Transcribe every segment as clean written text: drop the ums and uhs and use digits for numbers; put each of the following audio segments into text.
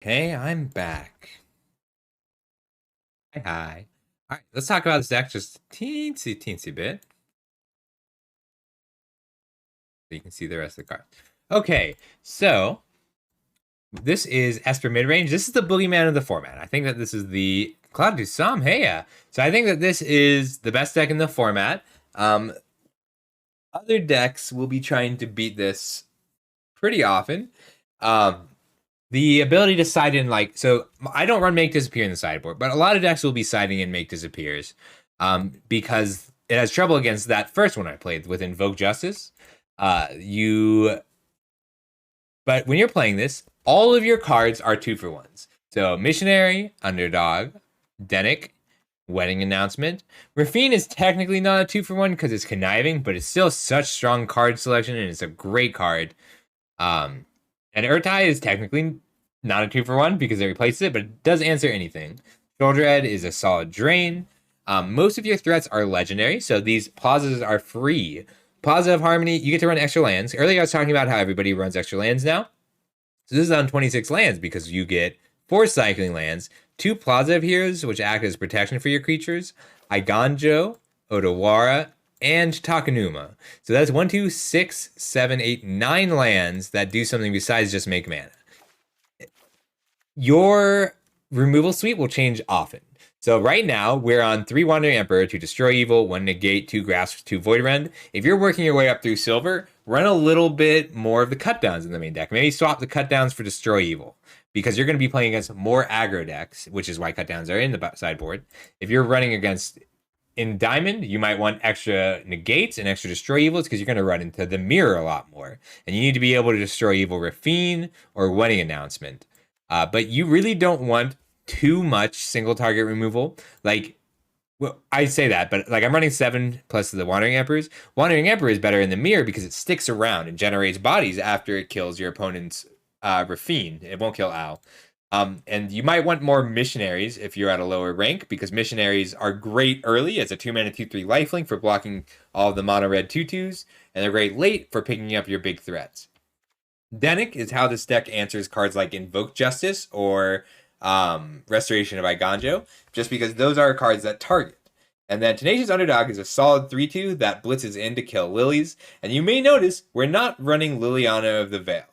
Hey, I'm back. Hi, hi. All right, let's talk about this deck just a teensy bit, so you can see the rest of the card. Okay, so this is Esper Midrange. This is the boogeyman of the format. I think that this is the Cloud du Sam. Hey, yeah. So I think that this is the best deck in the format. Um, Other decks will be trying to beat this pretty often. Um, the ability to side in so I don't run make disappear in the sideboard, but a lot of decks will be siding in make disappears, because it has trouble against that first one I played with Invoke Justice. You But when you're playing this, all of your cards are 2-for-1s. So Missionary, Underdog, Denic, Wedding Announcement. Rafine is technically not a 2-for-1 because it's conniving, but it's still such strong card selection and it's a great card. Um, and Urtai is technically not a 2-for-1 because it replaces it, but it does answer anything. Shoulderhead is a solid drain. Most of your threats are legendary, so these plazas are free. Plaza of Harmony, you get to run extra lands. Earlier I was talking about how everybody runs extra lands now. So this is on 26 lands because you get 4 cycling lands, 2 Plaza of Heroes, which act as protection for your creatures, Iganjo, Odawara, and Takanuma. So that's 1, 2, 6, 7, 8, 9 lands that do something besides just make mana. Your removal suite will change often. So right now we're on 3 Wandering Emperor to destroy evil, 1 negate, 2 grasp, 2 void rend. If you're working your way up through silver, run a little bit more of the cutdowns in the main deck. Maybe swap the cutdowns for destroy evil because you're going to be playing against more aggro decks, which is why cutdowns are in the sideboard. If you're running against in diamond, you might want extra negates and extra destroy evils because you're going to run into the mirror a lot more, and you need to be able to destroy evil Rafine or wedding announcement. But you really don't want too much single target removal. Well, I say that, but I'm running 7 plus the Wandering Emperors. Wandering Emperor is better in the mirror because it sticks around and generates bodies after it kills your opponent's Rafine. It won't kill Al. And you might want more missionaries if you're at a lower rank because missionaries are great early as a 2-mana 2/3 lifelink for blocking all of the mono red 2/2s, and they're great late for picking up your big threats. Denic is how this deck answers cards like Invoke Justice or Restoration of Iganjo, just because those are cards that target. And then Tenacious Underdog is a solid 3/2 that blitzes in to kill Lilies. And you may notice we're not running Liliana of the Veil.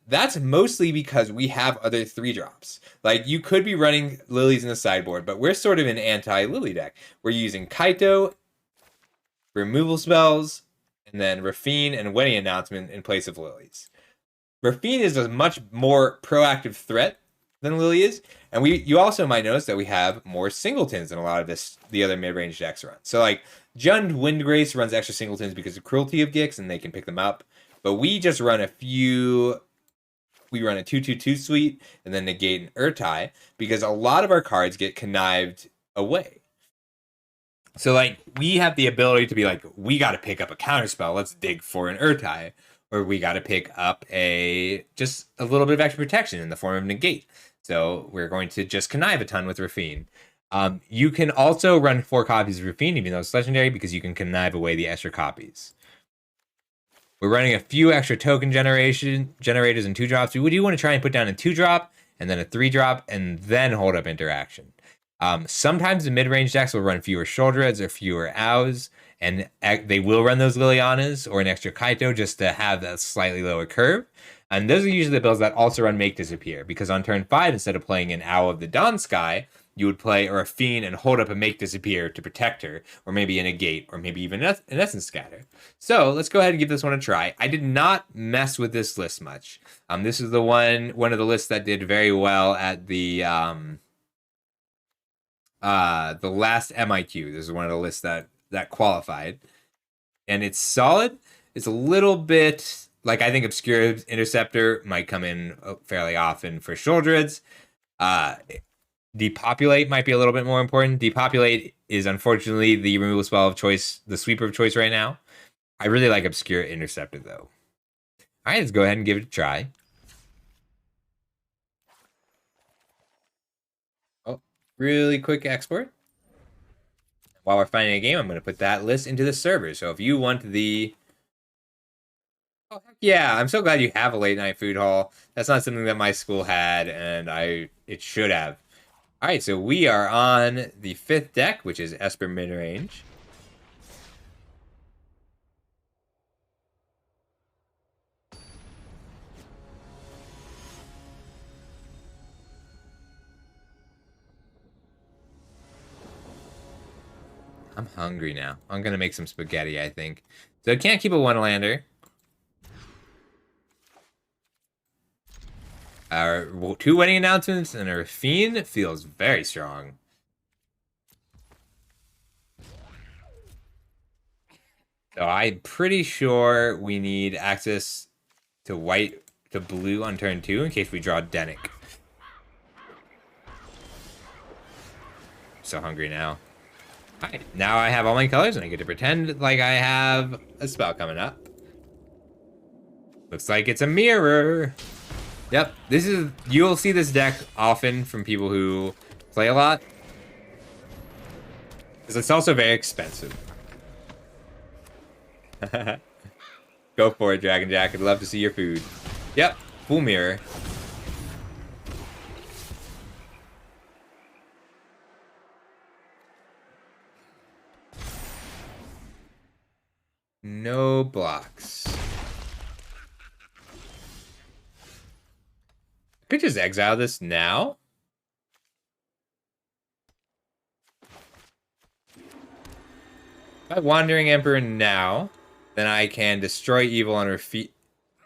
That's mostly because we have other 3-drops. Like, you could be running Lilies in the sideboard, but we're sort of an anti-Lily deck. We're using Kaito, removal spells, and then Rafine and Wedding Announcement in place of Lilies. Rafine is a much more proactive threat than Lily is, and you also might notice that we have more singletons than a lot of the other mid-range decks run. So Jund Windgrace runs extra singletons because of Cruelty of Gix, and they can pick them up. But we just run a few. We run a 2/2/2 suite and then negate an Urtai because a lot of our cards get connived away. So we have the ability to be we got to pick up a counterspell. Let's dig for an Urtai, or we got to pick up just a little bit of extra protection in the form of negate. So we're going to just connive a ton with Rafine. You can also run 4 copies of Rafine, even though it's legendary, because you can connive away the extra copies. We're running a few extra token generators and 2-drops. We do want to try and put down a 2-drop and then a 3-drop and then hold up interaction. Sometimes the mid-range decks will run fewer Shoulderheads or fewer Ows, and they will run those Lilianas or an extra Kaito just to have that slightly lower curve. And those are usually the builds that also run Make Disappear, because on turn 5, instead of playing an Owl of the Dawn Sky, you would play a Fiend and hold up a Make Disappear to protect her, or maybe a Negate, or maybe even an Essence Scatter. So let's go ahead and give this one a try. I did not mess with this list much. This is one of the lists that did very well at the last MIQ. This is one of the lists that qualified, and it's solid. It's a little bit I think Obscure Interceptor might come in fairly often for Shoulderheads. Depopulate might be a little bit more important. Depopulate is unfortunately the removal spell of choice, the sweeper of choice right now. I really like Obscure Interceptor though. All right, let's go ahead and give it a try. Oh, really quick export. While we're finding a game, I'm going to put that list into the server. So if you want the Oh, heck yeah, I'm so glad you have a late night food hall. That's not something that my school had, and it should have. All right, so we are on the fifth deck, which is Esper Midrange. I'm hungry now. I'm gonna make some spaghetti, I think. So I can't keep a one-lander. Our two wedding announcements and our fiend feels very strong. So I'm pretty sure we need access to white to blue on turn 2 in case we draw Denick. So hungry now. Alright, now I have all my colors and I get to pretend like I have a spell coming up. Looks like it's a mirror. Yep, you'll see this deck often from people who play a lot. Because it's also very expensive. Go for it, Dragon Jack. I'd love to see your food. Yep, full mirror. No blocks. I could just exile this now. By Wandering Emperor now, then I can destroy evil on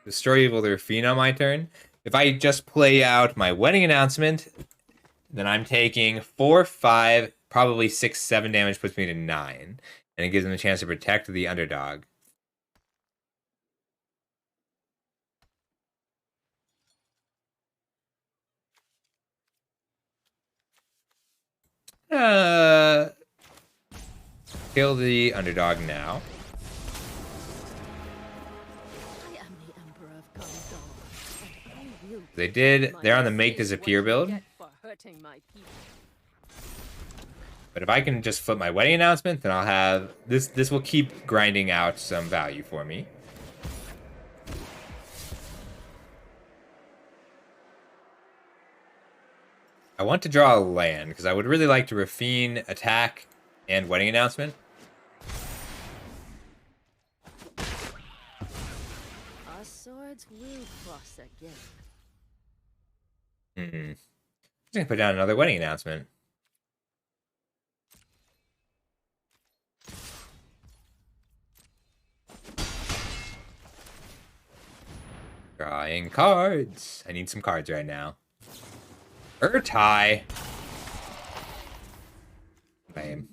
destroy evil to Rafine on my turn. If I just play out my wedding announcement, then I'm taking 4, 5, probably 6, 7 damage, puts me to 9. And it gives them a chance to protect the underdog. Kill the underdog now. They're on the make disappear build. But if I can just flip my wedding announcement, then I'll have this will keep grinding out some value for me. I want to draw a land because I would really like to Rafine, attack, and wedding announcement. Our swords will cross again. I'm just gonna put down another wedding announcement. Drawing cards. I need some cards right now. Urtai. Lame.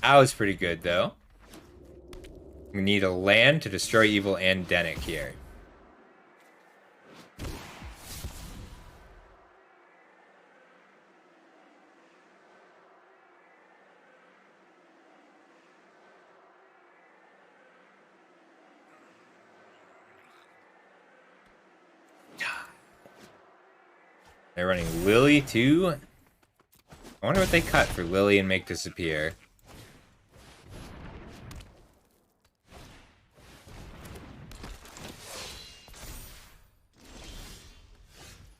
That was pretty good, though. We need a land to destroy evil and Denick here. They're running Lily too. I wonder what they cut for Lily and make disappear.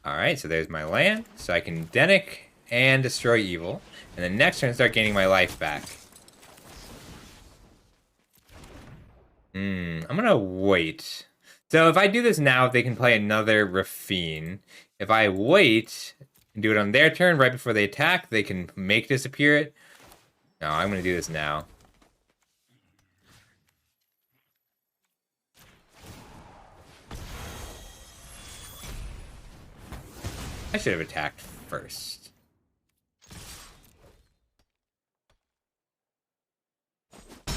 Alright, so there's my land. So I can Denick and destroy evil. And then next turn start gaining my life back. I'm gonna wait. So if I do this now, they can play another Rafine. If I wait and do it on their turn right before they attack, they can make disappear it. No, I'm gonna do this now. I should have attacked first.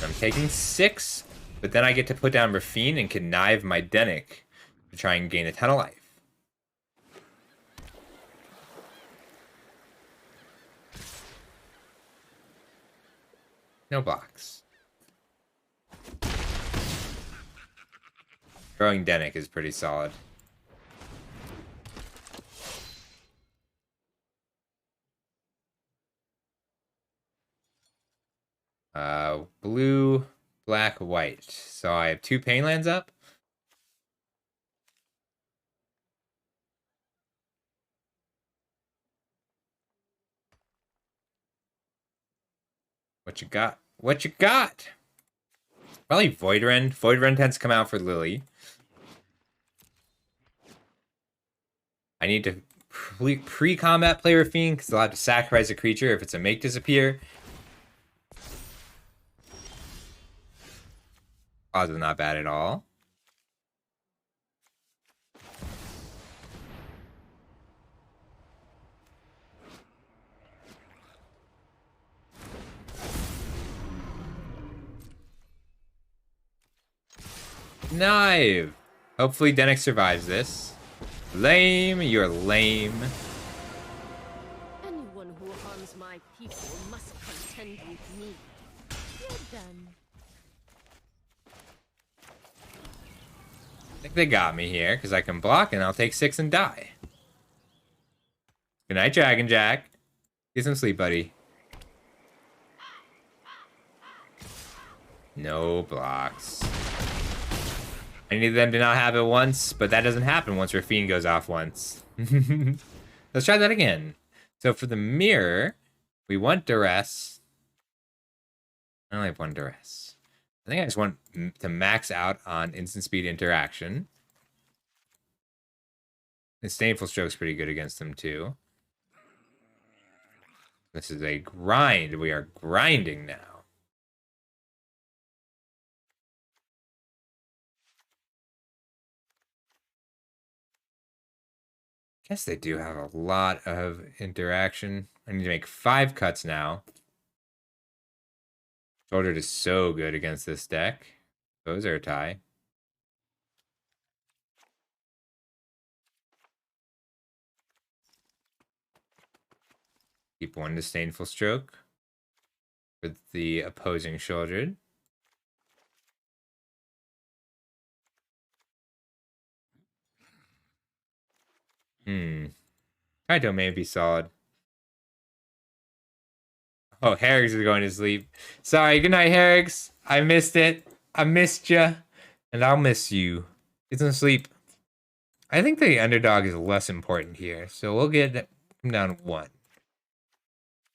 I'm taking 6, but then I get to put down Rafine and connive my Denick to try and gain a ton of life. No blocks. Throwing Denick is pretty solid. blue, black, white. So I have 2 pain lands up. What you got? What you got? Probably Voidrend. Voidrend tends to come out for Lily. I need to pre-combat play Rafine because they'll have to sacrifice a creature if it's a make disappear. Odds is not bad at all. Knife! Hopefully Denix survives this. Lame, you're lame. Anyone who harms my people must contend with me. You're done. I think they got me here, because I can block and I'll take 6 and die. Good night, Dragon Jack. Get some sleep, buddy. No blocks. I need them to not have it once, but that doesn't happen once Rafine goes off once. Let's try that again. So for the mirror, we want duress. I only have 1 duress. I think I just want to max out on instant speed interaction. Disdainful Stroke's pretty good against them too. This is a grind. We are grinding now. Guess they do have a lot of interaction. I need to make 5 cuts now. Shouldered is so good against this deck. Those are a tie. Keep 1 Disdainful Stroke for the opposing Shouldered. Kaito may be solid. Oh, Herrigs is going to sleep. Sorry, good night, Herrigs. I missed it. I missed ya. And I'll miss you. Get some sleep. I think the underdog is less important here. So we'll get him down 1.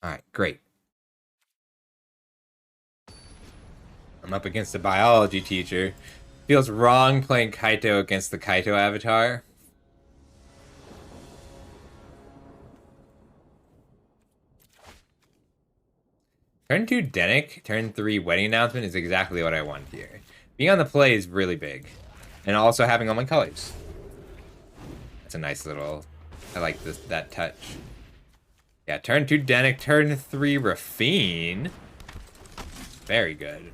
Alright, great. I'm up against a biology teacher. Feels wrong playing Kaito against the Kaito avatar. Turn 2 Denic, turn 3 Wedding Announcement is exactly what I want here. Being on the play is really big. And also having all my colors. That's a nice little... I like that touch. Yeah, turn 2 Denic, turn 3 Rafine. Very good.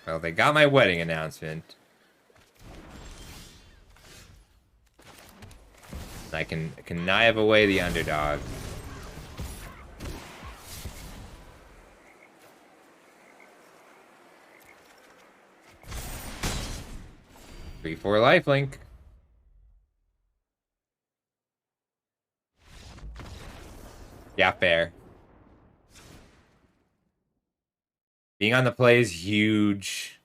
Well, they got my Wedding Announcement. I can connive away the underdog. Three, 4 lifelink. Yeah, fair. Being on the play is huge.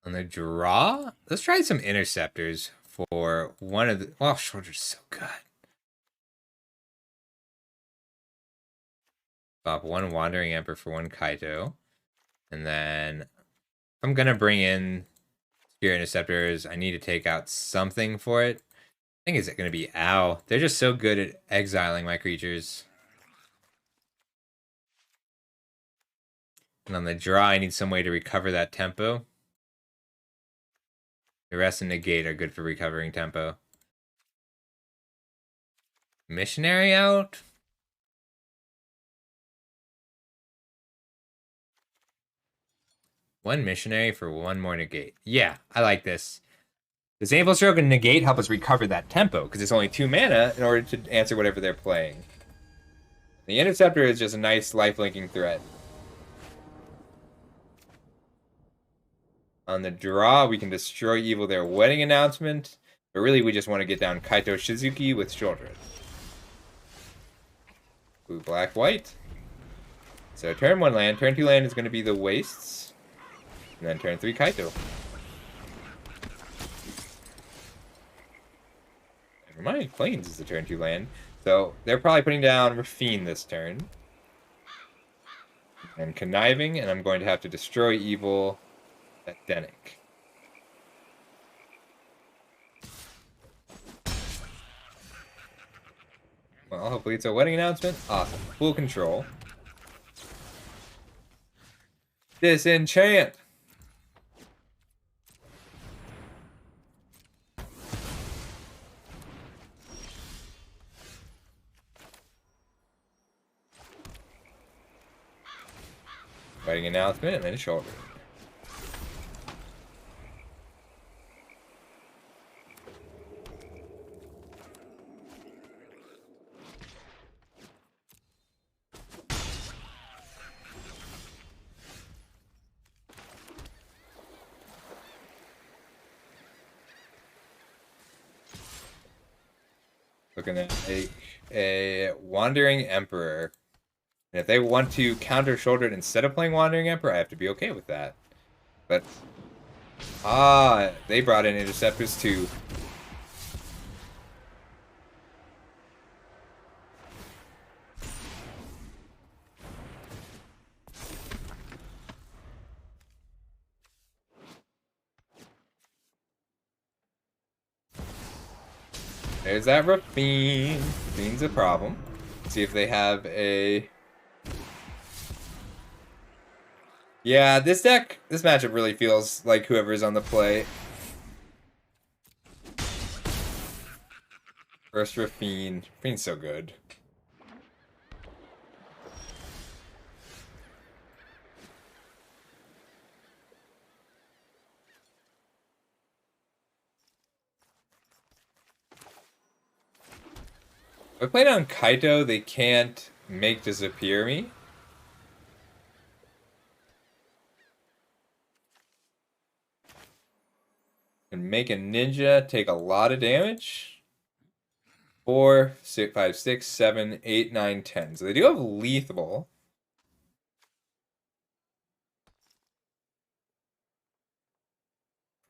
On the draw, let's try some interceptors for one of the... Well, Shoulder's so good. Swap 1 Wandering Emperor for 1 Kaito. And then if I'm going to bring in Spirit Interceptors, I need to take out something for it. I think it's going to be Ow. They're just so good at exiling my creatures. And on the draw, I need some way to recover that tempo. Duress and Negate are good for recovering tempo. Missionary out? One Missionary for 1 more Negate. Yeah, I like this. Disdainful Stroke and Negate help us recover that tempo, because it's only 2 mana in order to answer whatever they're playing. The Interceptor is just a nice life-linking threat. On the draw, we can destroy evil their Wedding Announcement. But really, we just want to get down Kaito Shizuki with Children. Blue, black, white. So turn 1 land. Turn 2 land is going to be the Wastes. And then turn 3 Kaito. Never mind, Plains is the turn 2 land. So they're probably putting down Rafine this turn. I'm conniving, and I'm going to have to destroy evil at Denick. Well, hopefully it's a wedding announcement. Awesome. Full control. Disenchant! Wedding announcement, and then a shoulder. Looking at a Wandering Emperor. And if they want to counter shoulder it instead of playing Wandering Emperor, I have to be okay with that. But they brought in Interceptors too. There's that Rafine. Rafine's a problem. Let's see if they have a... Yeah, this matchup really feels like whoever's on the play. First Rafine. Rafine's so good. If I play down Kaito, they can't make disappear me. And make a ninja take a lot of damage. 4, 6, 5, 6, 7, 8, 9, 10. So they do have lethal.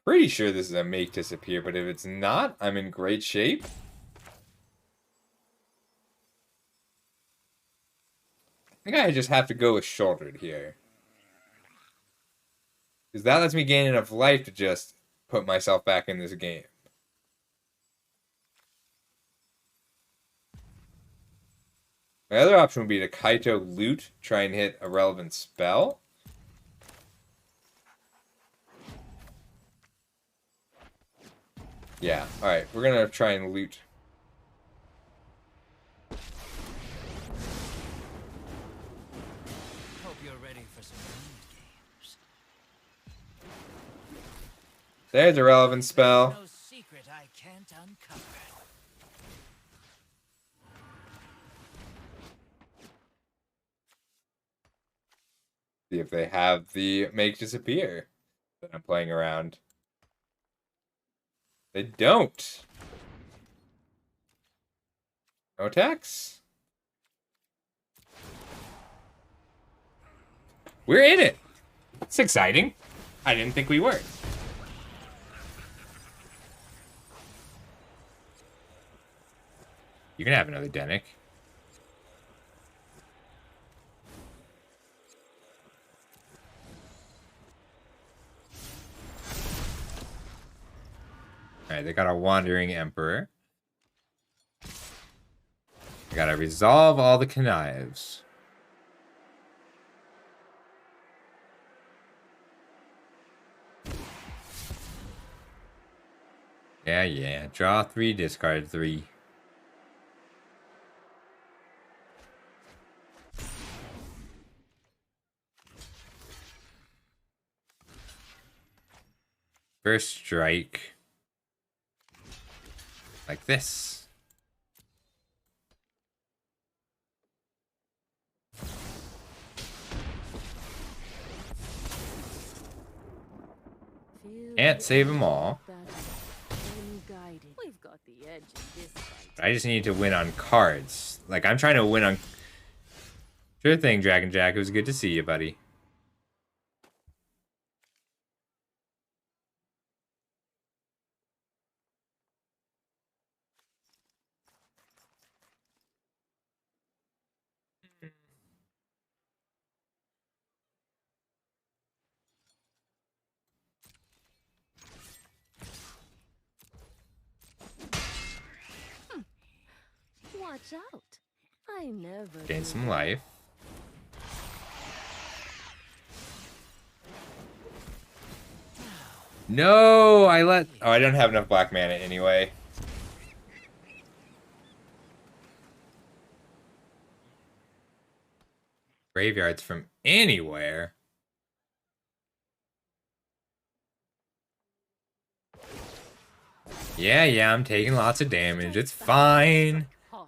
Pretty sure this is a make disappear, but if it's not, I'm in great shape. I think I just have to go with shouldered here. Because that lets me gain enough life to just put myself back in this game. My other option would be to Kaito loot, try and hit a relevant spell. Yeah, alright, we're gonna try and loot. Hope you're ready for some mind games. There's a relevant spell. No secret I can't uncover. See if they have the make disappear that I'm playing around. They don't. No attacks. We're in it. It's exciting. I didn't think we were. You can have another Denick. Alright, they got a Wandering Emperor. I gotta resolve all the connives. Yeah. Draw 3, discard 3. First strike. Like this. Can't save them all. We've got the edge in this fight. I just need to win on cards. Like, I'm trying to win on Sure thing, Dragon Jack. It was good to see you, buddy. Watch out. I never Gain do some that. life. No, I let... Oh, I don't have enough black mana anyway. Graveyards from anywhere. Yeah, I'm taking lots of damage. It's fine. Hard.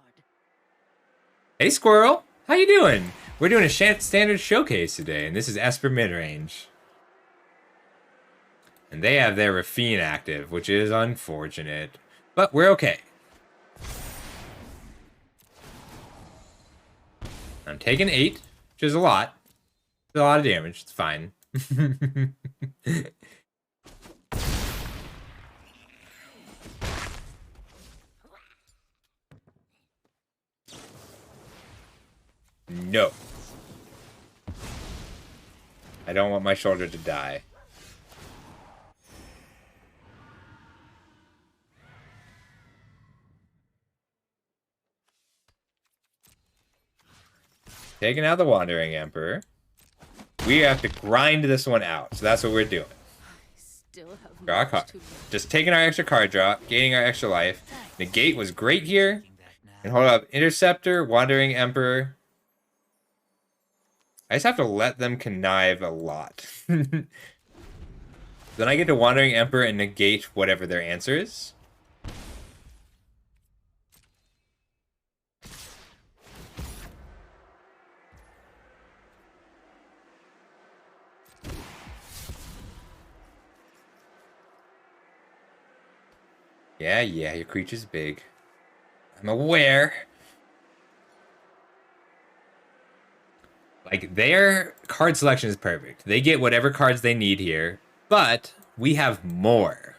Hey, Squirrel. How you doing? We're doing a standard showcase today, and this is Esper Midrange. And they have their Rafine active, which is unfortunate. But we're okay. I'm taking 8, which is a lot. It's a lot of damage. It's fine. No. I don't want my shoulder to die. Taking out the Wandering Emperor. We have to grind this one out. So that's what we're doing. Still have Draw a much card. to learn. Just taking our extra card draw, gaining our extra life. Negate was great here. And hold up. Interceptor, Wandering Emperor. I just have to let them connive a lot. Then I get to Wandering Emperor and negate whatever their answer is. Yeah, your creature's big. I'm aware. Like, their card selection is perfect. They get whatever cards they need here, but we have more.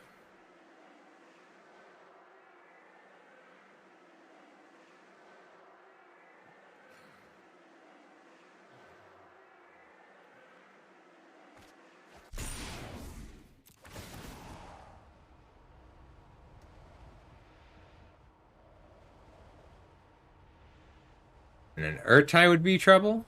And an Urtai would be trouble?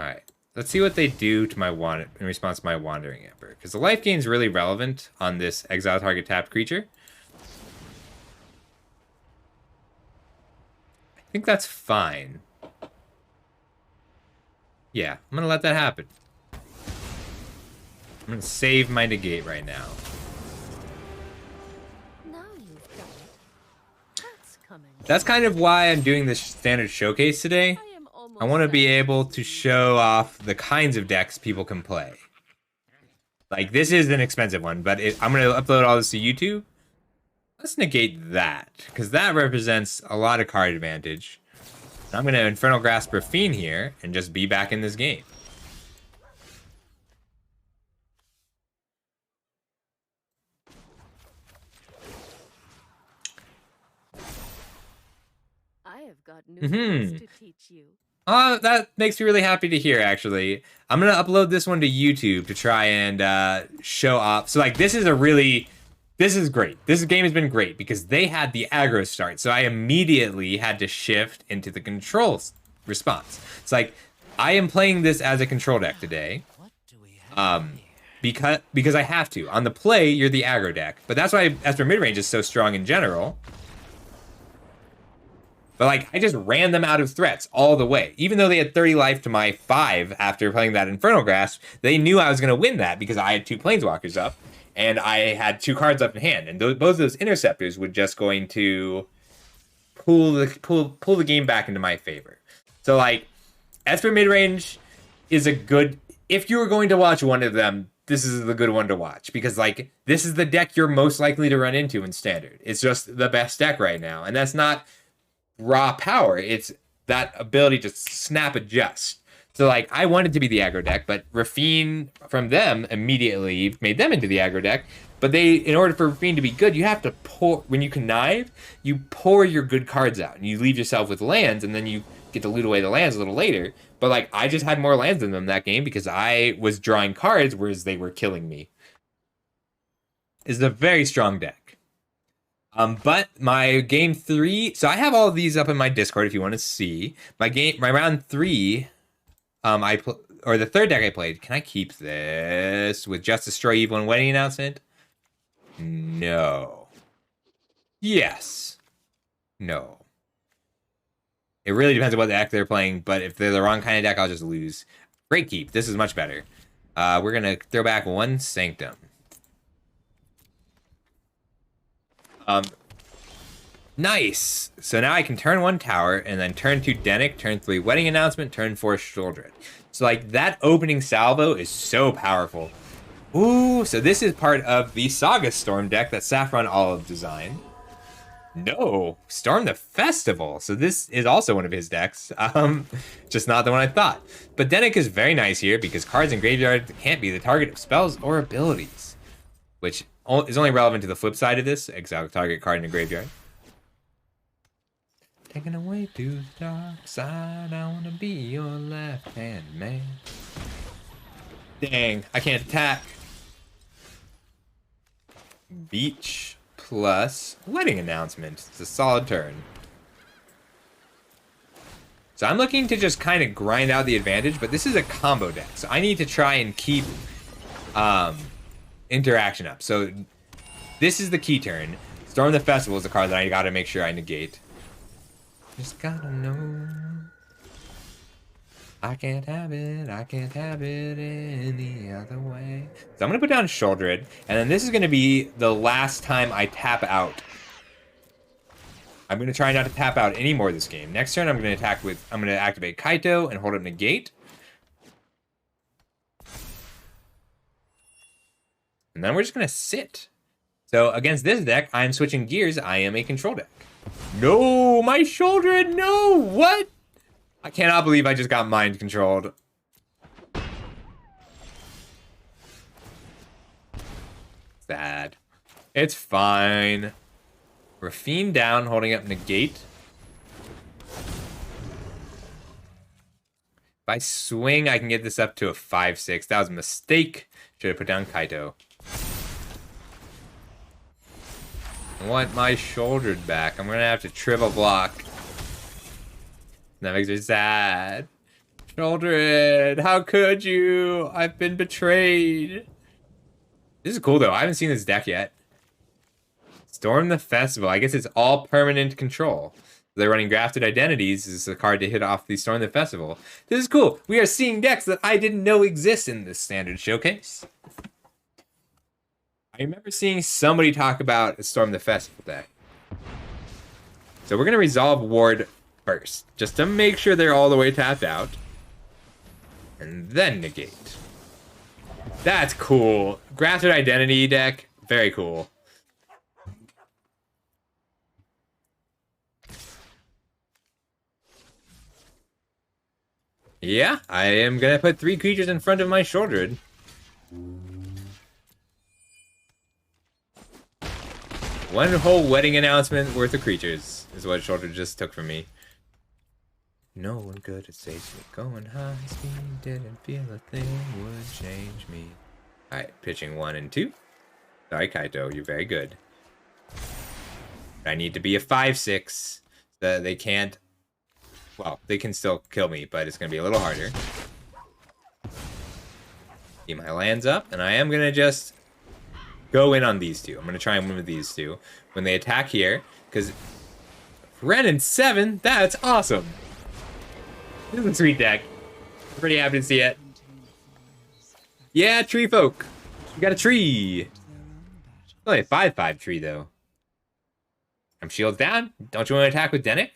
Alright. Let's see what they do to my in response to my Wandering Emperor. Because the life gain is really relevant on this exile target tapped creature. I think that's fine. Yeah, I'm gonna let that happen. I'm gonna save my negate right now. Now you've done it. That's coming. That's kind of why I'm doing this standard showcase today. I am almost I want to be done. able to show off the kinds of decks people can play. Like, this is an expensive one, but I'm going to upload all this to YouTube. Let's negate that, because that represents a lot of card advantage. I'm going to Infernal Grasp Rafine here and just be back in this game. I have got new things to teach you. Oh, that makes me really happy to hear, actually. I'm going to upload this one to YouTube to try and show off. So, like, this is great. This game has been great because they had the aggro start. So I immediately had to shift into the control response. It's like, I am playing this as a control deck today. What do we have here? Because I have to. On the play, you're the aggro deck. But that's why Esper Midrange is so strong in general. But, like, I just ran them out of threats all the way. Even though they had 30 life to my 5 after playing that Infernal Grasp, they knew I was going to win that because I had 2 Planeswalkers up. And I had 2 cards up in hand. And both of those Interceptors were just going to pull the game back into my favor. So like, Esper Midrange is a good. If you were going to watch one of them, this is the good one to watch because like this is the deck you're most likely to run into in Standard. It's just the best deck right now, and that's not raw power. It's that ability to snap adjust. So like I wanted to be the aggro deck, but Rafine from them immediately made them into the aggro deck. But they, in order for Rafine to be good, you have to pour when you connive, you pour your good cards out and you leave yourself with lands, and then you get to loot away the lands a little later. But like I just had more lands than them that game because I was drawing cards, whereas they were killing me. It's a very strong deck. But my game 3, so I have all of these up in my Discord if you want to see. My round 3, or the third deck I played. Can I keep this with Just Destroy Evil and Wedding Announcement? No. Yes. No. It really depends on what deck they're playing, but if they're the wrong kind of deck, I'll just lose. Great keep. This is much better. We're going to throw back one Sanctum. Nice. So now I can turn 1 Tower, and then turn 2 Denick, turn 3 Wedding Announcement, turn 4 Sheoldred. So like that opening salvo is so powerful. Ooh, so this is part of the Saga Storm deck that Saffron Olive designed. No, Storm the Festival. So this is also one of his decks. Just not the one I thought. But Denick is very nice here because cards in graveyard can't be the target of spells or abilities, which is only relevant to the flip side of this. Exile target card in the graveyard. Taken away to the dark side. I wanna be your left hand man. Dang, I can't attack. Beach plus Wedding Announcement. It's a solid turn. So I'm looking to just kind of grind out the advantage, but this is a combo deck. So I need to try and keep interaction up. So this is the key turn. Storm the Festival is the card that I gotta make sure I negate. Just gotta know. I can't have it any other way. So I'm gonna put down Sheoldred, and then this is gonna be the last time I tap out. I'm gonna try not to tap out anymore this game. Next turn I'm gonna activate Kaito and hold up Negate. And then we're just gonna sit. So against this deck, I'm switching gears. I am a control deck. No, my Sheoldred, no! What? I cannot believe I just got mind controlled. Sad. It's fine. Rafine down, holding up Negate. If I swing, I can get this up to a 5-6. That was a mistake. Should have put down Kaito. I want my Sheoldred back. I'm gonna have to triple block. That makes me sad. Sheoldred, how could you? I've been betrayed. This is cool though. I haven't seen this deck yet. Storm the Festival. I guess it's all permanent control. They're running Grafted Identities. This is a card to hit off the Storm the Festival. This is cool. We are seeing decks that I didn't know exist in this standard showcase. I remember seeing somebody talk about a Storm the Festival deck. So we're going to resolve Ward first, just to make sure they're all the way tapped out. And then negate. That's cool. Grafted Identity deck, very cool. Yeah, I am going to put 3 creatures in front of my Sheoldred. One whole Wedding Announcement worth of creatures is what Sheoldred just took from me. No one could have saved me. Going high speed, didn't feel a thing would change me. Alright, pitching 1 and 2. Sorry, Kaito, you're very good. I need to be a 5-6 so that they can't... Well, they can still kill me, but it's going to be a little harder. Keep my lands up, and I am going to just go in on these two. I'm going to try and win with these two. When they attack here, because Ren and 7, that's awesome. This is a sweet deck. I'm pretty happy to see it. Yeah, tree folk. We got a tree. Only a 5/5 tree, though. I'm shields down. Don't you want to attack with Denick?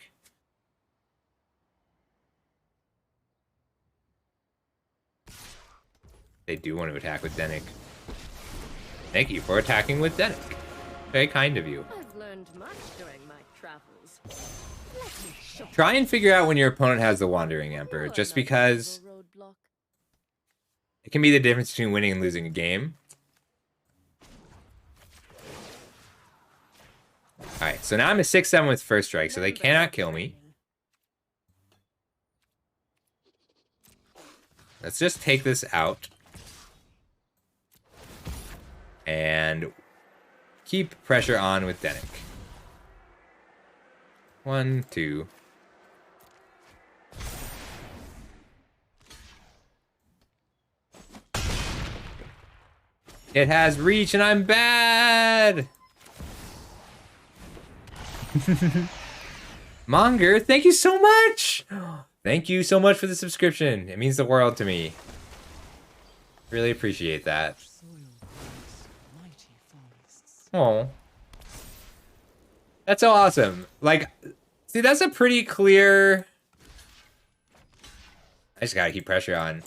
They do want to attack with Denik. Thank you for attacking with Denik. Very kind of you. I've learned much during my travels. Let me show Try and figure out when your opponent has the Wandering Emperor, you just another because evil roadblock. it can be the difference between winning and losing a game. Alright, so now I'm a 6-7 with first strike, so they cannot kill me. Let's just take this out. And keep pressure on with Denik. 1, 2. It has reach and I'm bad! Monger, thank you so much! Thank you so much for the subscription. It means the world to me. Really appreciate that. Oh. That's so awesome. Like, see, that's a pretty clear... I just gotta keep pressure on.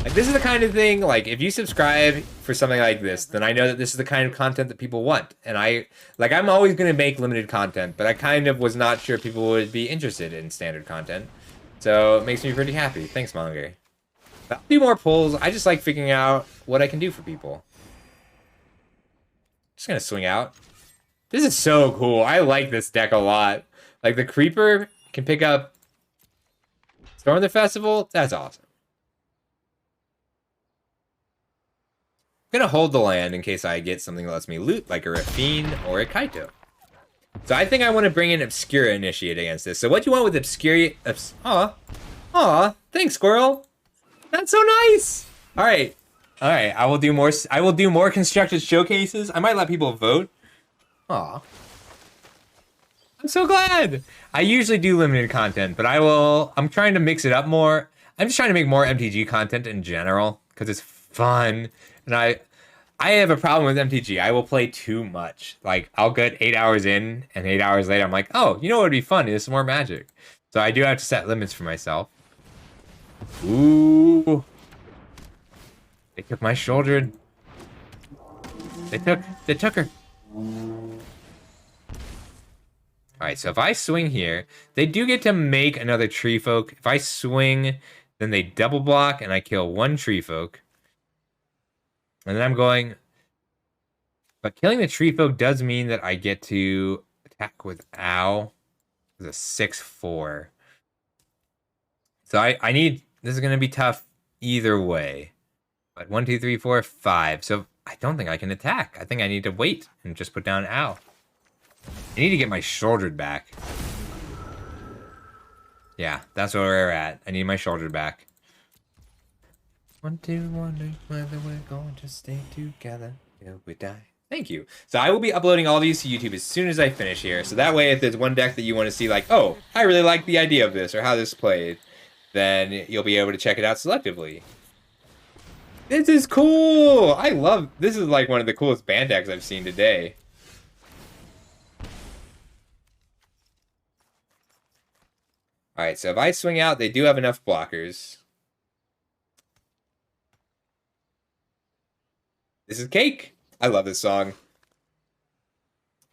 Like, this is the kind of thing, like, if you subscribe for something like this, then I know that this is the kind of content that people want. And I'm always gonna make limited content, but I kind of was not sure people would be interested in standard content. So, it makes me pretty happy. Thanks, Monger. I'll do more pulls. I just like figuring out what I can do for people. Just gonna swing out. This is so cool. I like this deck a lot. Like, the Creeper can pick up Storm the Festival. That's awesome. I'm gonna hold the land in case I get something that lets me loot, like a Rafine or a Kaito. So I think I want to bring in Obscura Initiate against this. So what do you want with Obscura? Aw, thanks, Squirrel. That's so nice. All right. I will do more. I will do more constructed showcases. I might let people vote. Aw. I'm so glad. I usually do limited content, but I'm trying to mix it up more. I'm just trying to make more MTG content in general because it's fun. And I have a problem with MTG. I will play too much. Like, I'll get 8 hours in, and 8 hours later, I'm like, oh, you know what would be fun? Is some more Magic. So I do have to set limits for myself. Ooh. They took my shoulder. They took her. Alright, so if I swing here, they do get to make another Tree Folk. If I swing, then they double block, and I kill one Tree Folk. And then I'm going... But killing the Tree Folk does mean that I get to attack with Ow. It's a 6/4. So I need... This is going to be tough either way. But 1, 2, 3, 4, 5. So I don't think I can attack. I think I need to wait and just put down Ow. I need to get my shouldered back. Yeah, that's where we're at. I need my shouldered back. One, two, wonder whether we're going to stay together till we die. Thank you. So I will be uploading all these to YouTube as soon as I finish here. So that way, if there's one deck that you want to see, like, oh, I really like the idea of this or how this played, then you'll be able to check it out selectively. This is cool! I love... This is like one of the coolest band decks I've seen today. Alright, so if I swing out, they do have enough blockers. This is Cake! I love this song.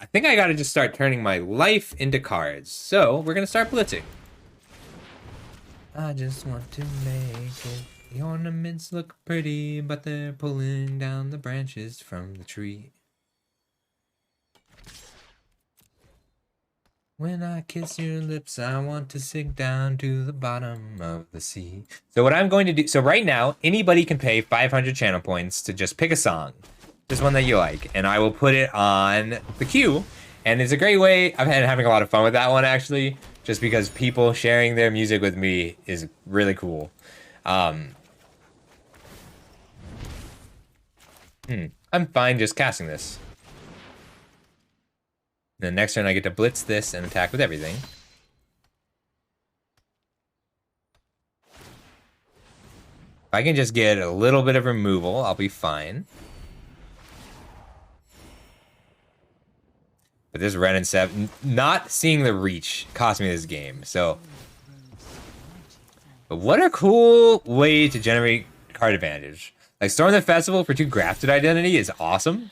I think I gotta just start turning my life into cards. So, we're gonna start blitzing. I just want to make it. The ornaments look pretty, but they're pulling down the branches from the tree. When I kiss your lips, I want to sink down to the bottom of the sea. So what I'm going to do... So right now, anybody can pay 500 channel points to just pick a song. Just one that you like. And I will put it on the queue. And it's a great way... I've been having a lot of fun with that one, actually. Just because people sharing their music with me is really cool. I'm fine just casting this. Then next turn I get to blitz this and attack with everything. If I can just get a little bit of removal, I'll be fine. But this Ren and Sev, not seeing the reach cost me this game. So, but what a cool way to generate card advantage. Like, Storm the Festival for 2 Grafted Identity is awesome.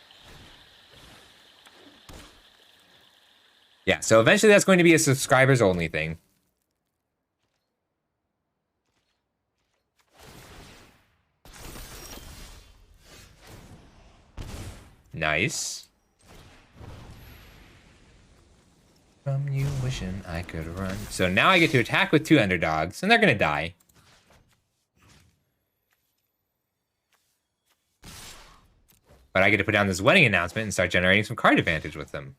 Yeah, so eventually that's going to be a subscribers only thing. Nice. From you wishing I could run. So now I get to attack with 2 underdogs, and they're gonna die. But I get to put down this wedding announcement and start generating some card advantage with them.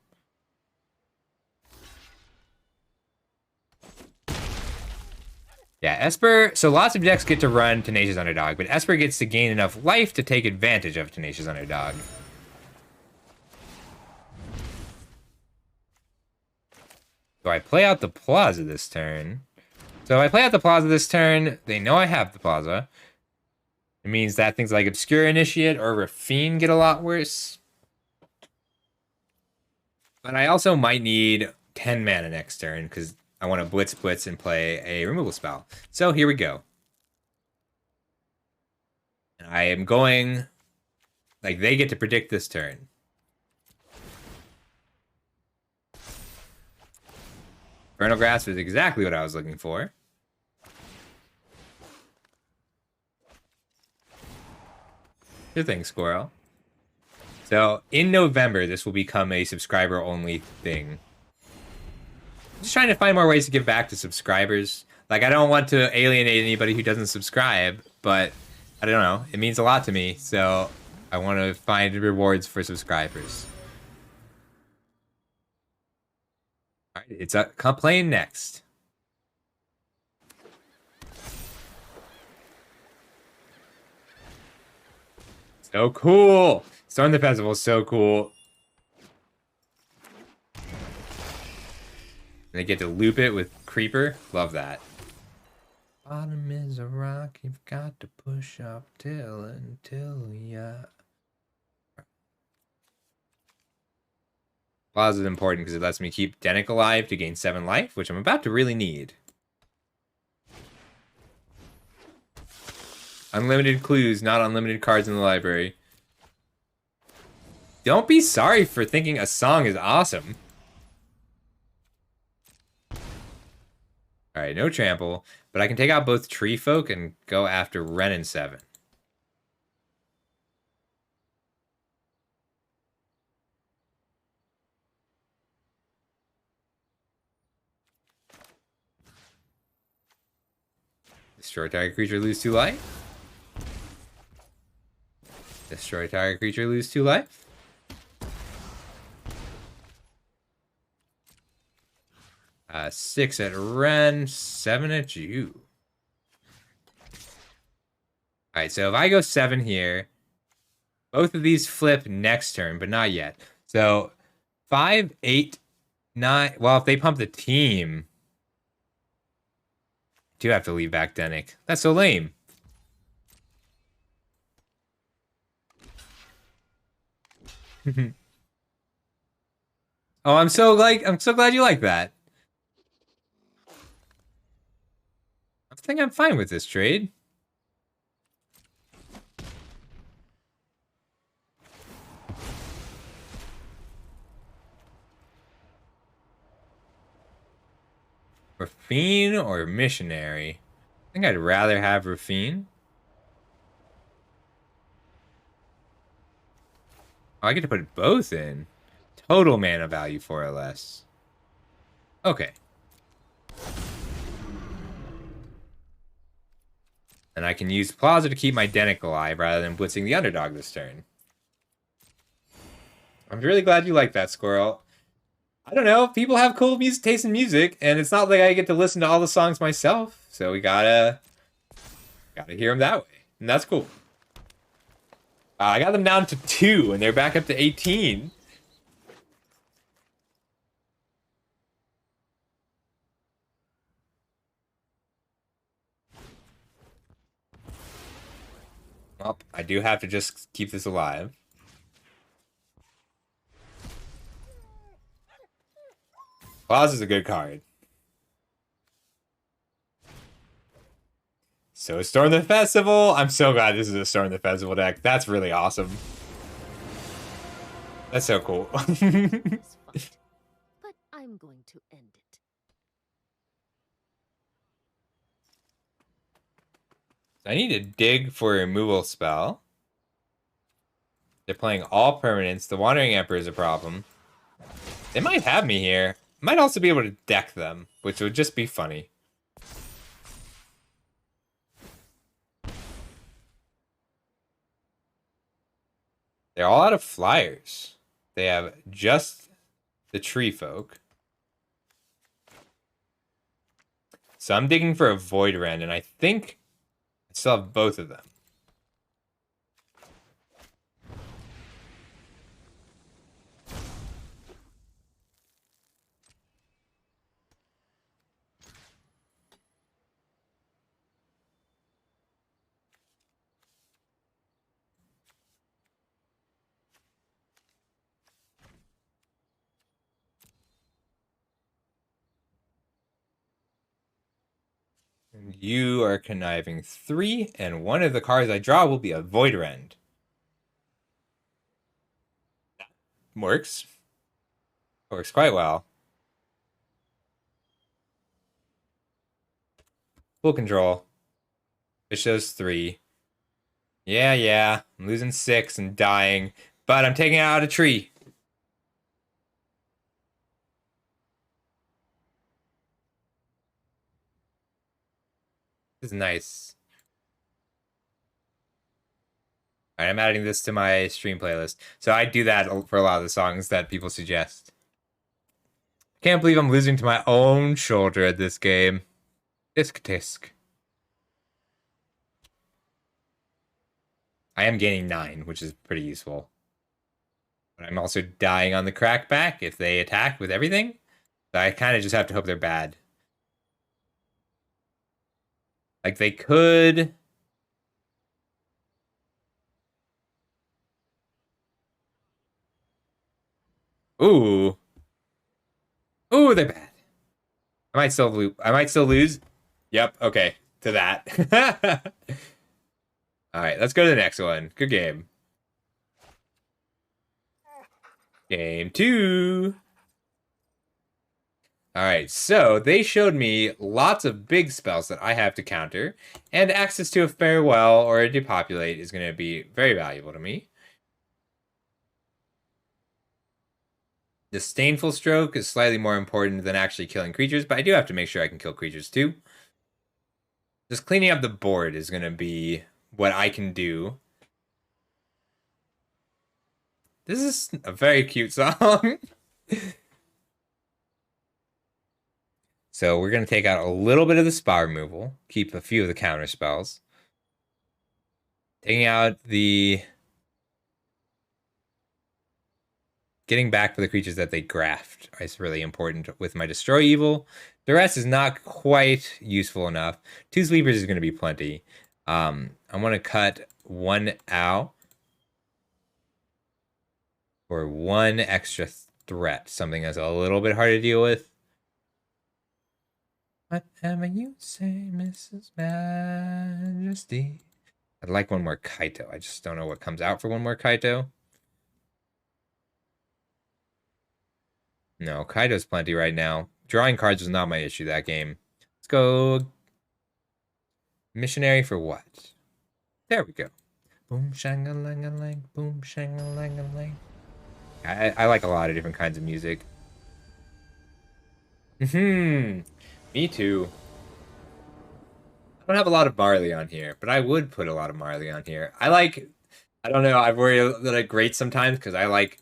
Yeah, Esper, so lots of decks get to run Tenacious Underdog, but Esper gets to gain enough life to take advantage of Tenacious Underdog. So I play out the Plaza this turn. So if I play out the Plaza this turn, they know I have the Plaza. It means that things like Obscure Initiate or Rafine get a lot worse. But I also might need 10 mana next turn, because I want to blitz and play a removal spell. So here we go. And I am going... Like, they get to predict this turn. Vernal Grasp is exactly what I was looking for. Good thing, Squirrel. So, in November, this will become a subscriber-only thing. I'm just trying to find more ways to give back to subscribers. Like, I don't want to alienate anybody who doesn't subscribe, but I don't know. It means a lot to me, so I want to find rewards for subscribers. All right, it's playing next. So cool! Storm the Festival is so cool. And they get to loop it with Creeper. Love that. Bottom is a rock, you've got to push up until ya. Plaza is important because it lets me keep Denick alive to gain 7 life, which I'm about to really need. Unlimited clues, not unlimited cards in the library. Don't be sorry for thinking a song is awesome. Alright, no trample, but I can take out both Tree Folk and go after Ren and 7. Destroy target creature, lose 2 life. Destroy target creature, lose 2 life. 6 at Ren, 7 at you. Alright, so if I go 7 here, both of these flip next turn, but not yet. So 5, 8, 9. Well, if they pump the team, I do have to leave back Denick. That's so lame. Oh, I'm so glad you like that. I think I'm fine with this trade. Rafine or Missionary? I think I'd rather have Rafine. Oh, I get to put both in. Total mana value 4 or less. Okay. And I can use Plaza to keep my Denick alive rather than blitzing the underdog this turn. I'm really glad you like that, Squirrel. I don't know, people have cool taste in music, and it's not like I get to listen to all the songs myself, so we gotta hear them that way, and that's cool. I got them down to 2, and they're back up to 18. Well, I do have to just keep this alive. Pause is a good card. So Storm the Festival. I'm so glad this is a Storm the Festival deck. That's really awesome. That's so cool. This fight, but I'm going to end it. I need to dig for a removal spell. They're playing all permanents. The Wandering Emperor is a problem. They might have me here. Might also be able to deck them, which would just be funny. They're all out of flyers. They have just the tree folk. So I'm digging for a Void Rend, and I think I still have both of them. And you are conniving 3, and one of the cards I draw will be a Void Rend. Works. Works quite well. Full control. It shows 3. Yeah. I'm losing 6 and dying, but I'm taking out a tree. This is nice. All right, I'm adding this to my stream playlist. So I do that for a lot of the songs that people suggest. Can't believe I'm losing to my own shoulder at this game. Tisk tisk. I am gaining 9, which is pretty useful. But I'm also dying on the crackback if they attack with everything. So I kind of just have to hope they're bad. Like, they could... Ooh. Ooh, they're bad. I might still lose. Yep, okay. To that. Alright, let's go to the next one. Good game. Game 2. Alright, so they showed me lots of big spells that I have to counter, and access to a Farewell or a Depopulate is going to be very valuable to me. Disdainful Stroke is slightly more important than actually killing creatures, but I do have to make sure I can kill creatures too. Just cleaning up the board is going to be what I can do. This is a very cute song. So we're going to take out a little bit of the spell removal, keep a few of the counter spells. Taking out the... Getting back for the creatures that they graft is really important with my Destroy Evil. The rest is not quite useful enough. 2 sleepers is going to be plenty. I want to cut 1 out for 1 extra threat. Something that's a little bit hard to deal with. Whatever you say, Mrs. Majesty. I'd like 1 more Kaito. I just don't know what comes out for 1 more Kaito. No, Kaito's plenty right now. Drawing cards was not my issue that game. Let's go Missionary for what? There we go. Boom, shang-a-lang-a-lang, boom, shang-a-lang-a-lang. I like a lot of different kinds of music. Me too. I don't have a lot of Marley on here, but I would put a lot of Marley on here. I don't know, I worry that I grate sometimes because I like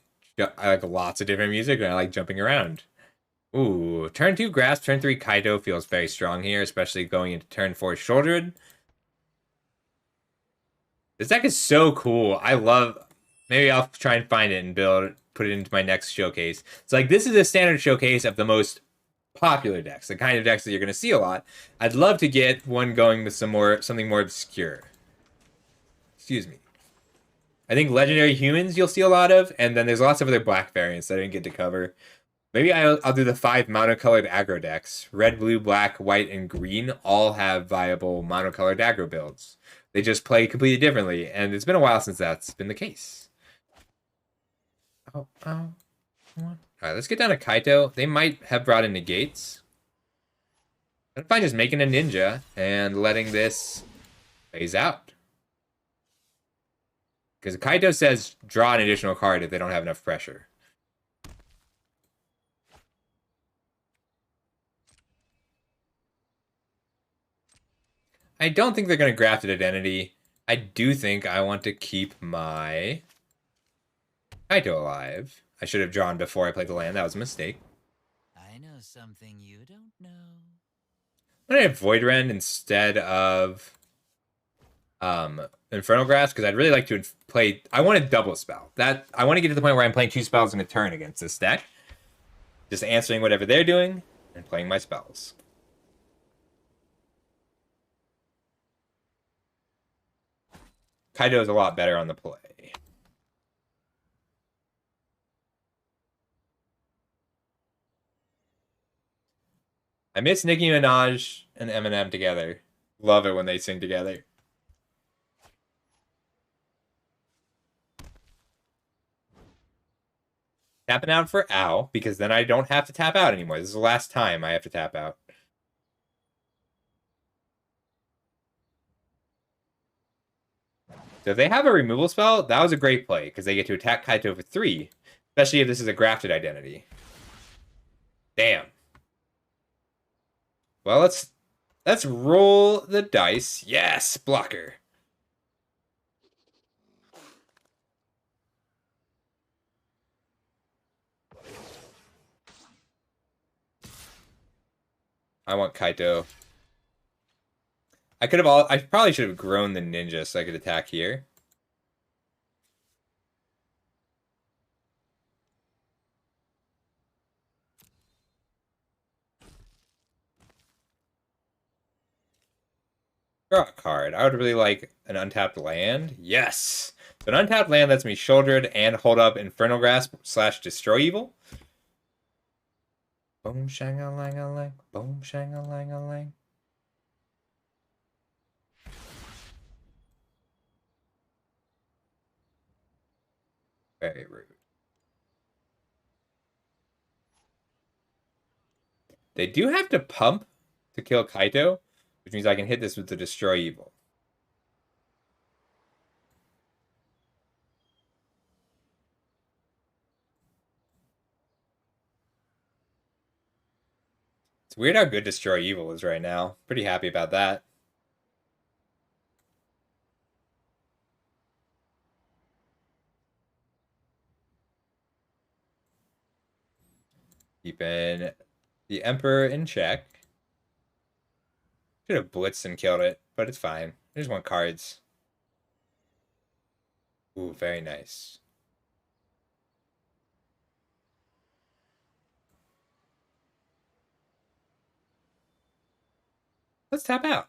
lots of different music and I like jumping around. Ooh, turn 2 Grasp, turn 3 Kaito feels very strong here, especially going into turn 4 Shouldered. This deck is so cool. I love... Maybe I'll try and find it and put it into my next showcase. It's like, this is a standard showcase of the most popular decks, the kind of decks that you're going to see a lot. I'd love to get one going with something more obscure. Excuse me. I think Legendary Humans you'll see a lot of, and then there's lots of other black variants that I didn't get to cover. Maybe I'll do the 5 monocolored aggro decks. Red, blue, black, white, and green all have viable monocolored aggro builds. They just play completely differently, and it's been a while since that's been the case. Oh, come on. All right, let's get down to Kaito. They might have brought in negates. I'm fine just making a ninja and letting this phase out. Because Kaito says draw an additional card if they don't have enough pressure. I don't think they're going to grafted identity. I do think I want to keep my Kaito alive. I should have drawn before I played the land. That was a mistake. I know something you don't know. I'm going to have Void Rend instead of Infernal Grasp because I'd really like to play... I want to double spell. I want to get to the point where I'm playing 2 spells in a turn against this deck. Just answering whatever they're doing and playing my spells. Kaido is a lot better on the play. I miss Nicki Minaj and Eminem together. Love it when they sing together. Tapping out for Ow, because then I don't have to tap out anymore. This is the last time I have to tap out. So if they have a removal spell, that was a great play, because they get to attack Kaito for 3, especially if this is a grafted identity. Damn. Well, let's roll the dice. Yes, blocker. I want Kaito. I probably should have grown the ninja so I could attack here. Draw a card. I would really like an untapped land. Yes! So an untapped land lets me shouldered and hold up Infernal Grasp / Destroy Evil. Boom, shang-a-lang-a-lang. Boom, shang-a-lang-a-lang. Very rude. They do have to pump to kill Kaito, which means I can hit this with the Destroy Evil. It's weird how good Destroy Evil is right now. Pretty happy about that. Keeping the Emperor in check. Should have blitzed and killed it, but it's fine. I just want cards. Ooh, very nice. Let's tap out.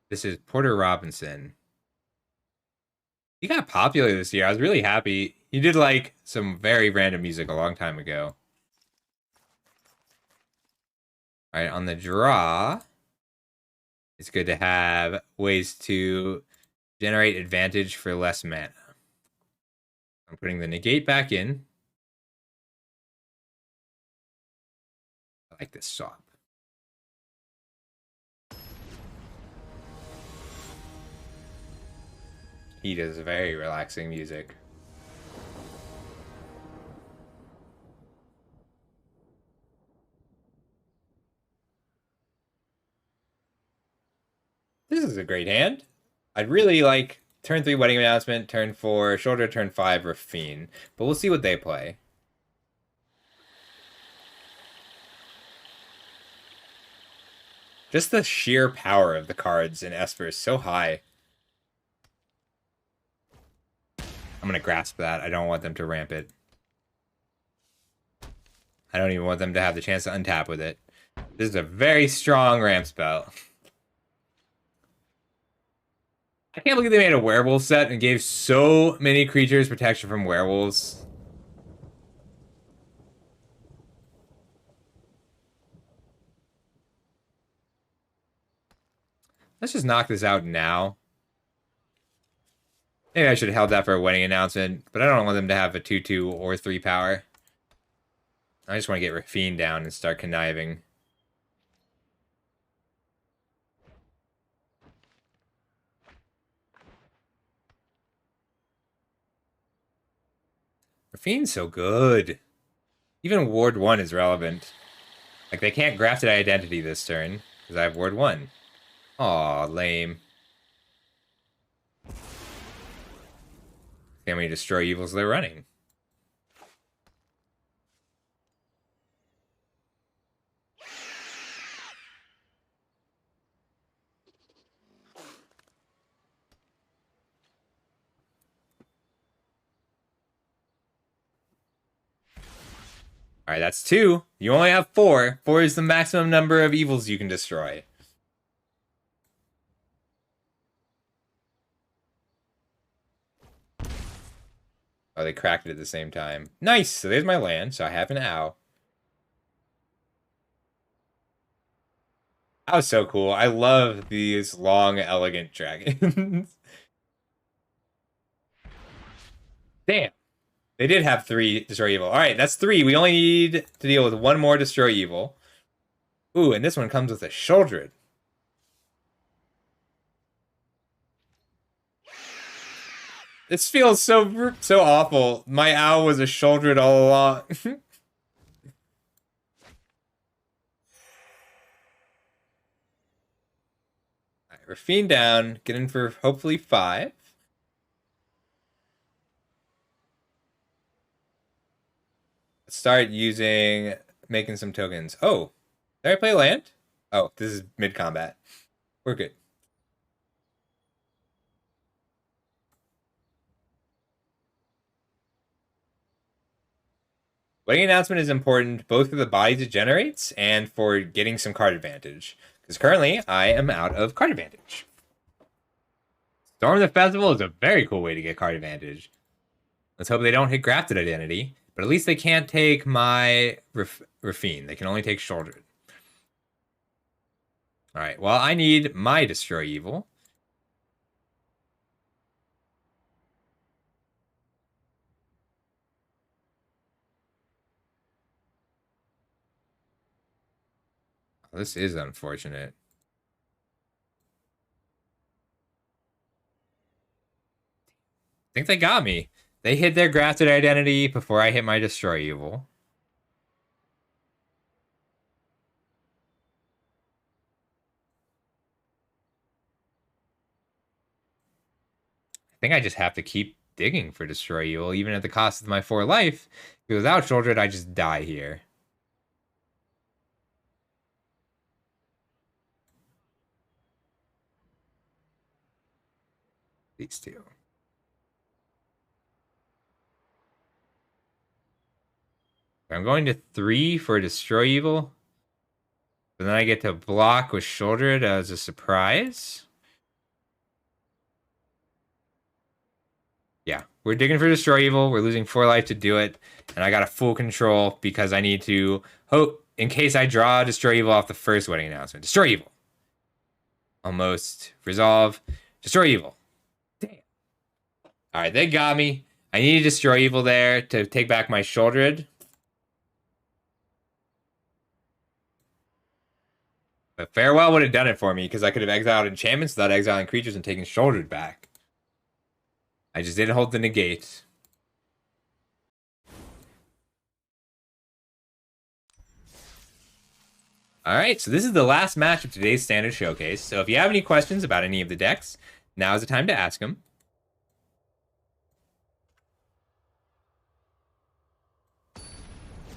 This is Porter Robinson. He got popular this year. I was really happy. He did like some very random music a long time ago. All right, on the draw, it's good to have ways to generate advantage for less mana. I'm putting the negate back in. I like this swap. He does very relaxing music. This is a great hand. I'd really like turn 3 Wedding Announcement, turn 4 Shoulder, turn 5 Rafine. But we'll see what they play. Just the sheer power of the cards in Esper is so high. I'm going to grasp that. I don't want them to ramp it. I don't even want them to have the chance to untap with it. This is a very strong ramp spell. I can't believe they made a werewolf set and gave so many creatures protection from werewolves. Let's just knock this out now. Maybe I should have held that for a wedding announcement, but I don't want them to have a 2/2 or 3 power. I just want to get Rafine down and start conniving. Rafine's so good. Even Ward 1 is relevant. Like, they can't grafted identity this turn, because I have Ward 1. Aw, lame. How many destroy evils they're running? Alright, that's 2. You only have 4. 4 is the maximum number of evils you can destroy. Oh, they cracked it at the same time. Nice! So there's my land, so I have an owl. That was so cool. I love these long, elegant dragons. Damn. They did have 3 destroy evil. Alright, that's 3. We only need to deal with 1 more destroy evil. Ooh, and this one comes with a Sheoldred. This feels so awful. My owl was a Sheoldred all along. Alright, Rafine down. Get in for hopefully 5. Let's start making some tokens. Oh, did I play land? Oh, this is mid-combat. We're good. Wedding announcement is important both for the bodies it generates and for getting some card advantage. Because currently, I am out of card advantage. Storm the Festival is a very cool way to get card advantage. Let's hope they don't hit Grafted Identity. But at least they can't take my Rafine. They can only take Sheoldred. Alright, well, I need my Destroy Evil. Oh, this is unfortunate. I think they got me. They hit their Grafted Identity before I hit my Destroy Evil. I think I just have to keep digging for Destroy Evil, even at the cost of my 4 life. Because without Sheoldred, I just die here. These two. I'm going to 3 for Destroy Evil. But then I get to block with Sheoldred as a surprise. Yeah, we're digging for Destroy Evil. We're losing 4 life to do it. And I got a full control because I need to hope in case I draw Destroy Evil off the first wedding announcement. Destroy Evil. Almost. Resolve. Destroy Evil. Damn. Alright, they got me. I need to Destroy Evil there to take back my Sheoldred. But Farewell would have done it for me because I could have exiled enchantments without exiling creatures and taking Sheoldred back. I just didn't hold the negate. Alright, so this is the last match of today's Standard Showcase. So if you have any questions about any of the decks, now is the time to ask them.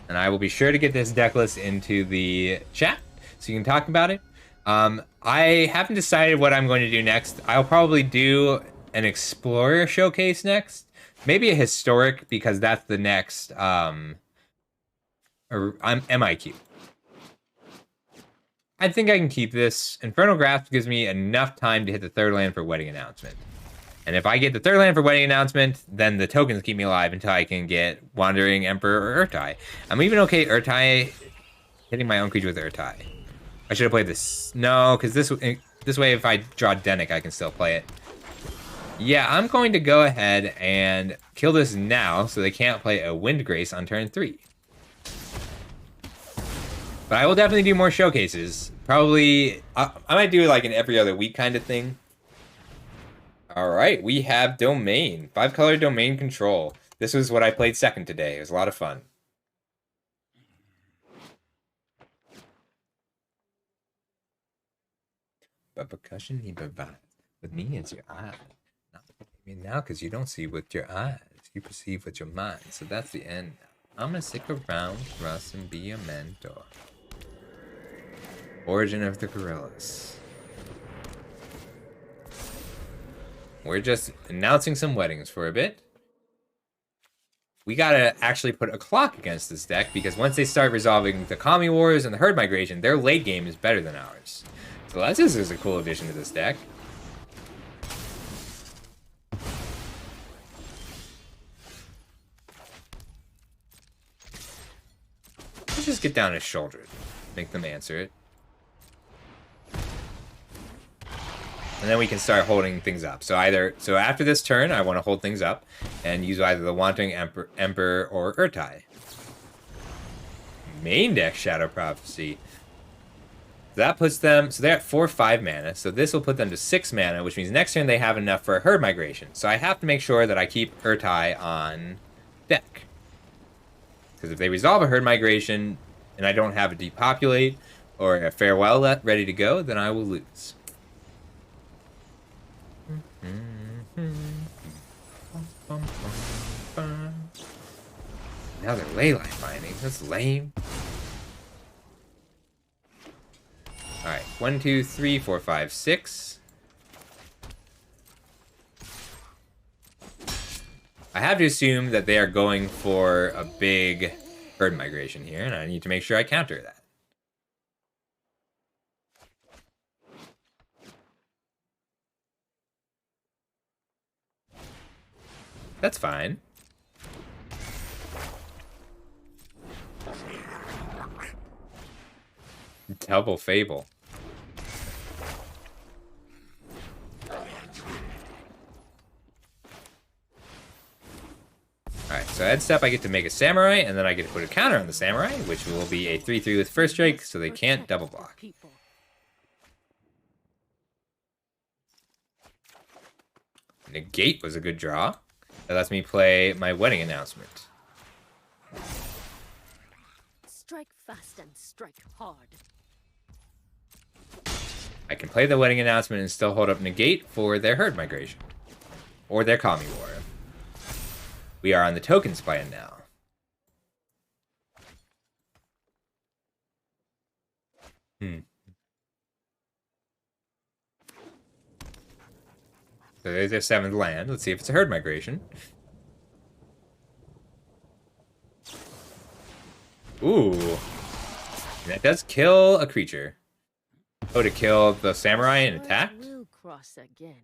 And I will be sure to get this deck list into the chat so you can talk about it. I haven't decided what I'm going to do next. I'll probably do an Explorer Showcase next. Maybe a Historic, because that's the next MIQ. I think I can keep this. Infernal Grasp gives me enough time to hit the third land for Wedding Announcement. And if I get the third land for Wedding Announcement, then the tokens keep me alive until I can get Wandering Emperor or Urtai. I'm even okay Urtai, hitting my own creature with Urtai. I should have played this. No, because this way if I draw Denick, I can still play it. Yeah, I'm going to go ahead and kill this now so they can't play a Wind Grace on turn 3. But I will definitely do more showcases. Probably, I might do like an every other week kind of thing. All right, we have Domain. 5-color Domain Control. This was what I played second today. It was a lot of fun. But percussion he provides. With me, it's your eye. Not me now, because you don't see with your eyes. You perceive with your mind. So that's the end. I'm going to stick around, Russ, and be your mentor. Origin of the Gorillas. We're just announcing some weddings for a bit. We gotta actually put a clock against this deck, because once they start resolving the Kami Wars and the Herd Migration, their late game is better than ours. So that's just a cool addition to this deck. Let's just get down his shoulder. Make them answer it. And then we can start holding things up. So after this turn, I want to hold things up and use either the Wanting Emperor or Urtai. Main deck Shadow Prophecy. That puts them, so they're at 4/5 mana. So this will put them to 6 mana, which means next turn they have enough for a Herd Migration. So I have to make sure that I keep Urtai on deck. Because if they resolve a Herd Migration and I don't have a Depopulate or a Farewell ready to go, then I will lose. Now they're Leyline Bindings. That's lame. Alright, 1, 2, 3, 4, 5, 6. I have to assume that they are going for a big Herd Migration here, and I need to make sure I counter that. That's fine. Double Fable. Alright, so head step I get to make a Samurai, and then I get to put a counter on the Samurai, which will be a 3/3 with first strike, so they can't double block. Negate was a good draw. That lets me play my Wedding Announcement. Strike fast and strike hard. I can play the Wedding Announcement and still hold up Negate for their Herd Migration. Or their Kami War. We are on the tokens plan now. So there's their 7th land. Let's see if it's a Herd Migration. Ooh. And that does kill a creature. Oh, to kill the Samurai and attack? Will cross again.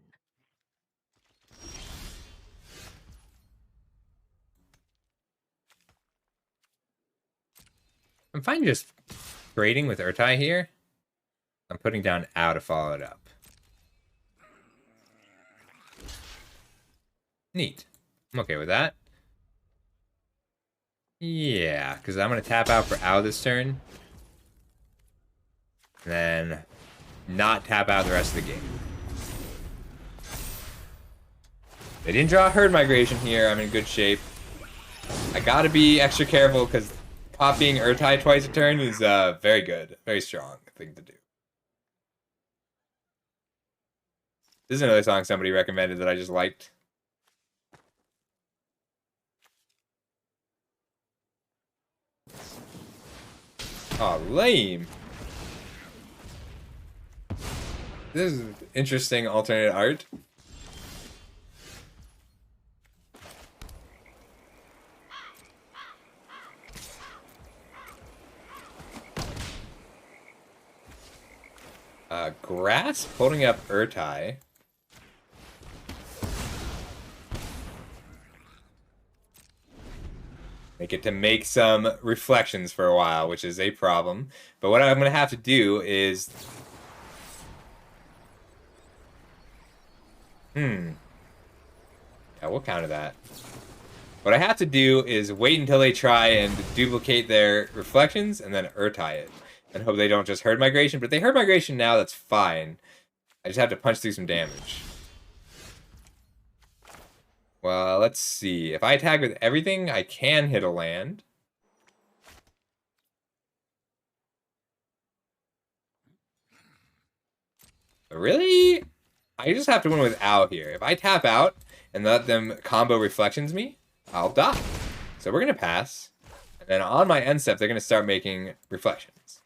I'm fine just trading with Urtai here. I'm putting down Ow to follow it up. Neat. I'm okay with that. Yeah, because I'm going to tap out for Ow this turn. And then not tap out the rest of the game. They didn't draw a Herd Migration here. I'm in good shape. I gotta be extra careful because copying Urtai twice a turn is very good. Very strong thing to do. This is another song somebody recommended that I just liked. Oh, lame. This is interesting alternate art. Grasp holding up Urtai. Make it to make some reflections for a while, which is a problem. But what I'm going to have to do is... Yeah, we'll counter that. What I have to do is wait until they try and duplicate their reflections and then Urtai it. And hope they don't just herd migration. But if they herd migration now, that's fine. I just have to punch through some damage. Well, let's see. If I attack with everything, I can hit a land. But really? I just have to win without here. If I tap out and let them combo reflections me, I'll die. So we're going to pass. And then on my end step, they're going to start making reflections.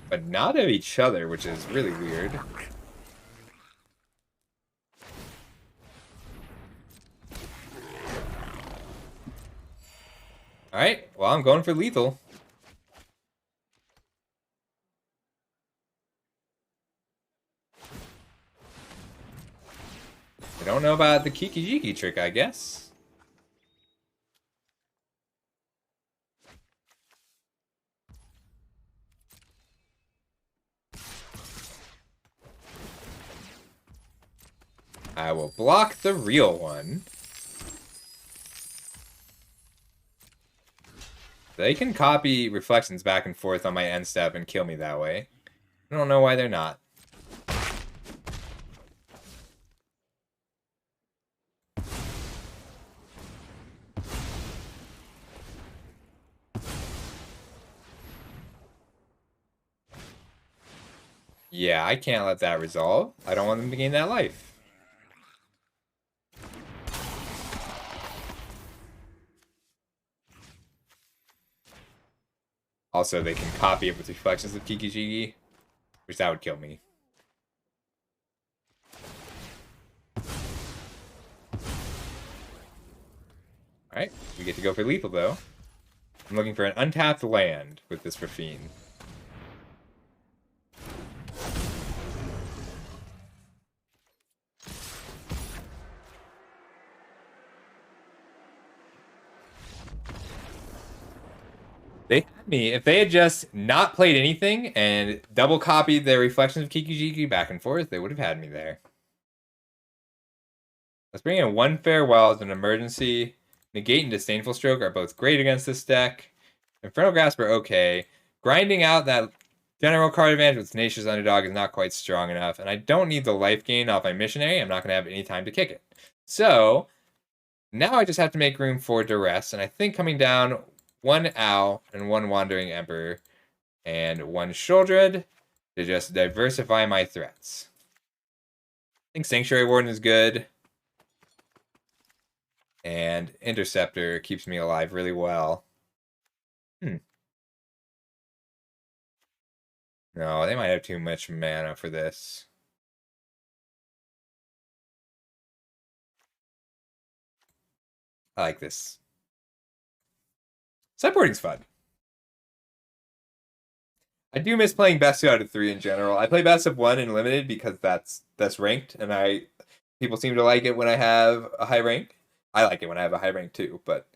But not of each other, which is really weird. Alright, well, I'm going for lethal. I don't know about the Kiki-Jiki trick, I guess. I will block the real one. They can copy reflections back and forth on my end step and kill me that way. I don't know why they're not. Yeah, I can't let that resolve. I don't want them to gain that life. Also, they can copy it with reflections of Kiki-Jiki, which that would kill me. Alright, we get to go for lethal, though. I'm looking for an untapped land with this Rafine. They had me. If they had just not played anything and double copied their reflections of Kiki-Jiki back and forth, they would have had me there. Let's bring in one Farewell as an emergency. Negate and Disdainful Stroke are both great against this deck. Infernal Grasp are okay. Grinding out that general card advantage with Tenacious Underdog is not quite strong enough, and I don't need the life gain off my Missionary. I'm not going to have any time to kick it. So, now I just have to make room for Duress, and I think coming down one Owl and one Wandering Emperor and one Sheoldred to just diversify my threats. I think Sanctuary Warden is good. And Interceptor keeps me alive really well. No, they might have too much mana for this. I like this. Sideboarding's fun. I do miss playing best out of 3 in general. I play best of 1 in limited because that's ranked, and people seem to like it when I have a high rank. I like it when I have a high rank too, but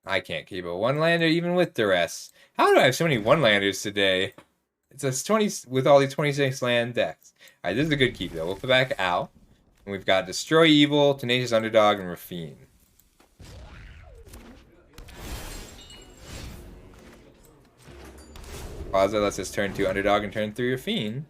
I can't keep a one-lander even with Duress. How do I have so many one-landers today? It's a 20 with all these 26 land decks. Alright, this is a good keep though. We'll put back Owl. And we've got Destroy Evil, Tenacious Underdog, and Rafine. Plaza lets us turn 2 Underdog and turn 3 Rafine.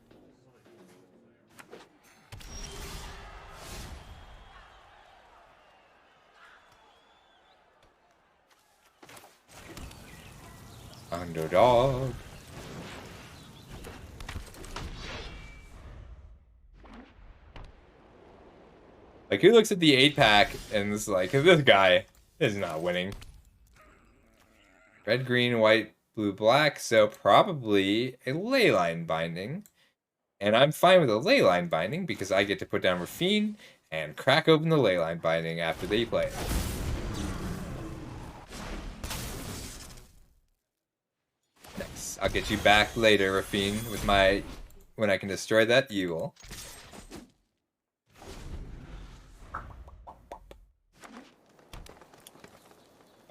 Underdog. Like, who looks at the 8-pack and is like, this guy is not winning. Red, green, white, blue, black, so probably a Leyline Binding. And I'm fine with a Leyline Binding because I get to put down Rafine and crack open the leyline binding after they play it. Nice. I'll get you back later, Rafine, with my when I can destroy that Yule.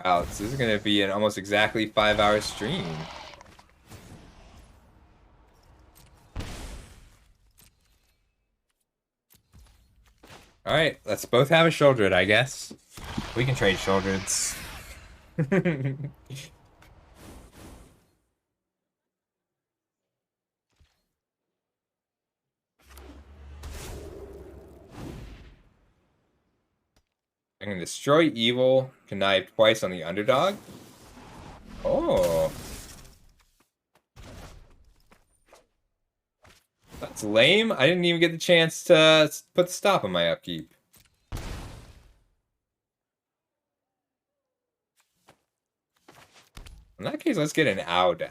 Wow, this is gonna be an almost exactly 5-hour stream. Alright, let's both have a Shouldred, I guess. We can trade Shouldreds. I can destroy evil, connive twice on the underdog. Oh. That's lame. I didn't even get the chance to put the stop on my upkeep. In that case, let's get an owl down.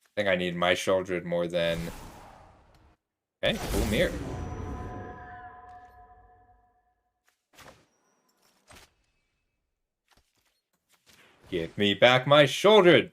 I think I need my Shouldred more than... Okay, cool mirror. Give me back my Shouldred!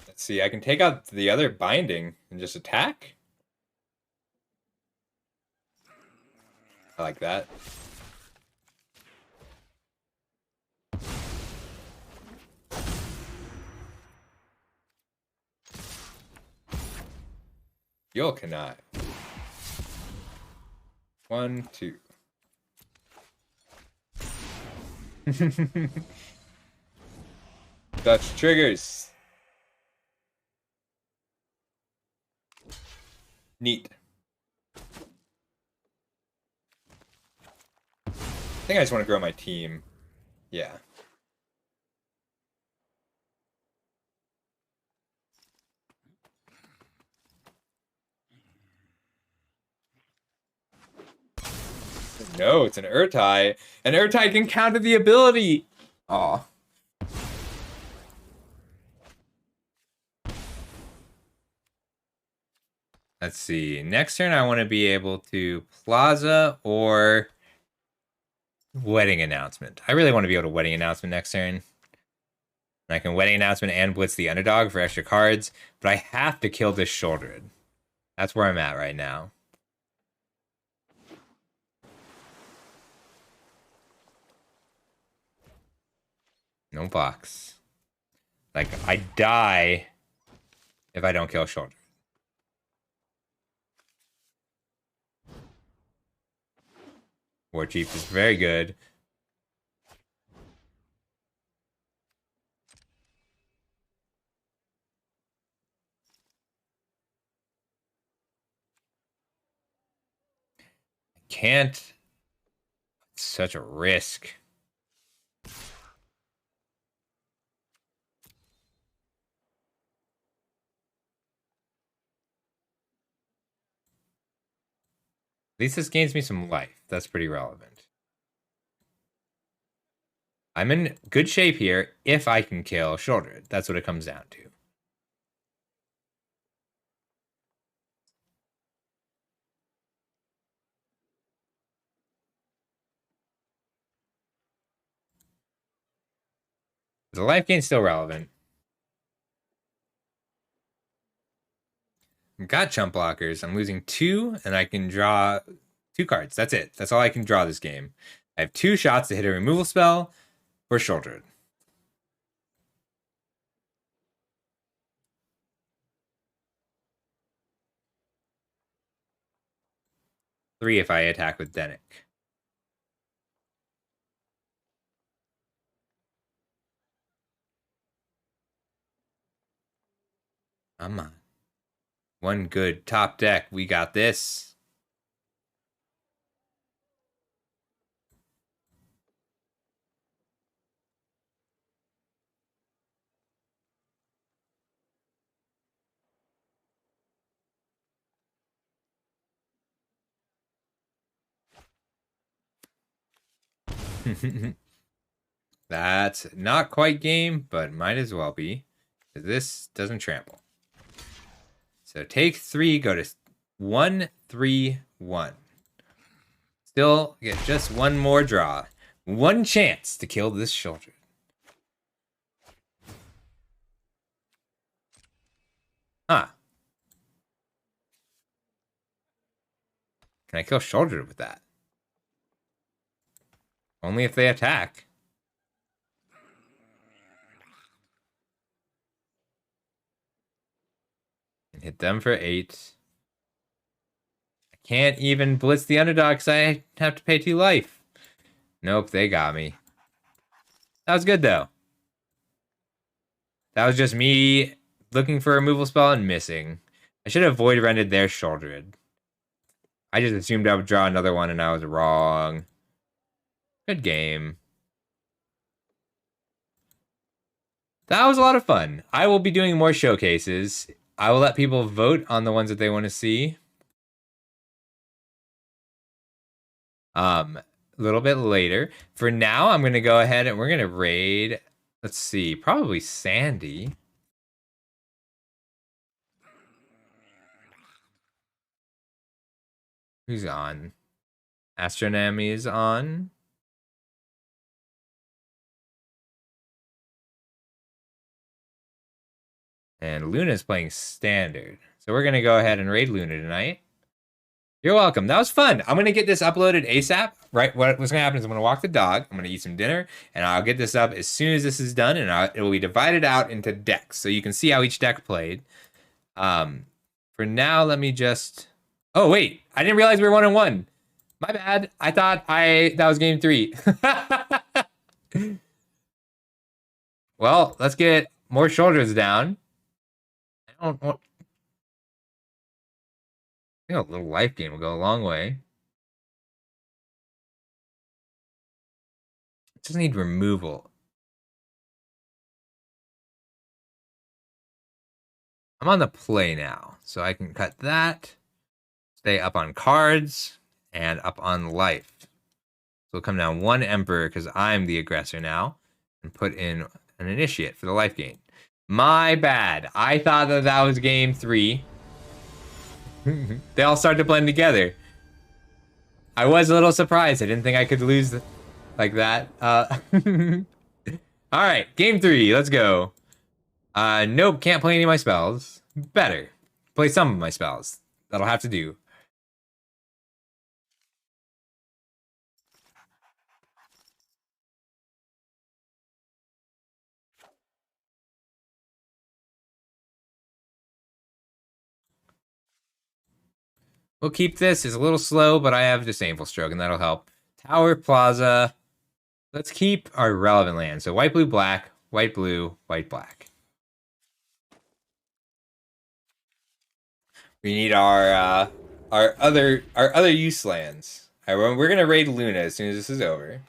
Let's see, I can take out the other binding and just attack? I like that. You cannot. 1, 2. Dutch triggers. Neat. I think I just want to grow my team. Yeah. No, it's an Urtai. An Urtai can counter the ability. Aw. Let's see. Next turn, I want to be able to Plaza or Wedding Announcement. I really want to be able to Wedding Announcement next turn. I can Wedding Announcement and Blitz the underdog for extra cards, but I have to kill this Shouldred. That's where I'm at right now. No box. Like, I die if I don't kill Shouldred. War Chief is very good. Can't. It's such a risk. At least this gains me some life. That's pretty relevant. I'm in good shape here if I can kill Shouldred. That's what it comes down to. The life gain's still relevant. I've got chump blockers. I'm losing 2, and I can draw 2 cards. That's it. That's all I can draw this game. I have 2 shots to hit a removal spell for Shouldred. Three if I attack with Denick. Come on. One good top deck. We got this. That's not quite game, but might as well be. This doesn't trample. So take 3, go to 1, 3, 1. Still get just one more draw. One chance to kill this Sheoldred. Huh. Can I kill Sheoldred with that? Only if they attack. And hit them for 8. I can't even blitz the underdog because I have to pay 2 life. Nope, they got me. That was good, though. That was just me looking for a removal spell and missing. I should have void rendered their Sheoldred. I just assumed I would draw another one and I was wrong. Good game. That was a lot of fun. I will be doing more showcases. I will let people vote on the ones that they want to see. A little bit later. For now, I'm going to go ahead and we're going to raid, let's see, probably Sandy. Who's on? Astronomy is on. And Luna's playing standard. So we're going to go ahead and raid Luna tonight. You're welcome. That was fun. I'm going to get this uploaded ASAP. Right? What's going to happen is I'm going to walk the dog. I'm going to eat some dinner. And I'll get this up as soon as this is done. And it will be divided out into decks. So you can see how each deck played. For now, let me just... Oh, wait. I didn't realize we were 1-1. My bad. I thought that was game 3. Well, let's get more shoulders down. I don't want... I think a little life gain will go a long way. It doesn't need removal. I'm on the play now, so I can cut that, stay up on cards, and up on life. So we'll come down 1 Emperor because I'm the aggressor now, and put in an Initiate for the life gain. My bad. I thought that was game 3. They all start to blend together. I was a little surprised. I didn't think I could lose like that. All right, game 3. Let's go. Nope, can't play any of my spells. Better. Play some of my spells. That'll have to do. We'll keep this. It's a little slow, but I have Disdainful Stroke, and that'll help. Tower, Plaza. Let's keep our relevant land. So white, blue, black, white, blue, white, black. We need our other use lands. All right, we're gonna raid Luna as soon as this is over.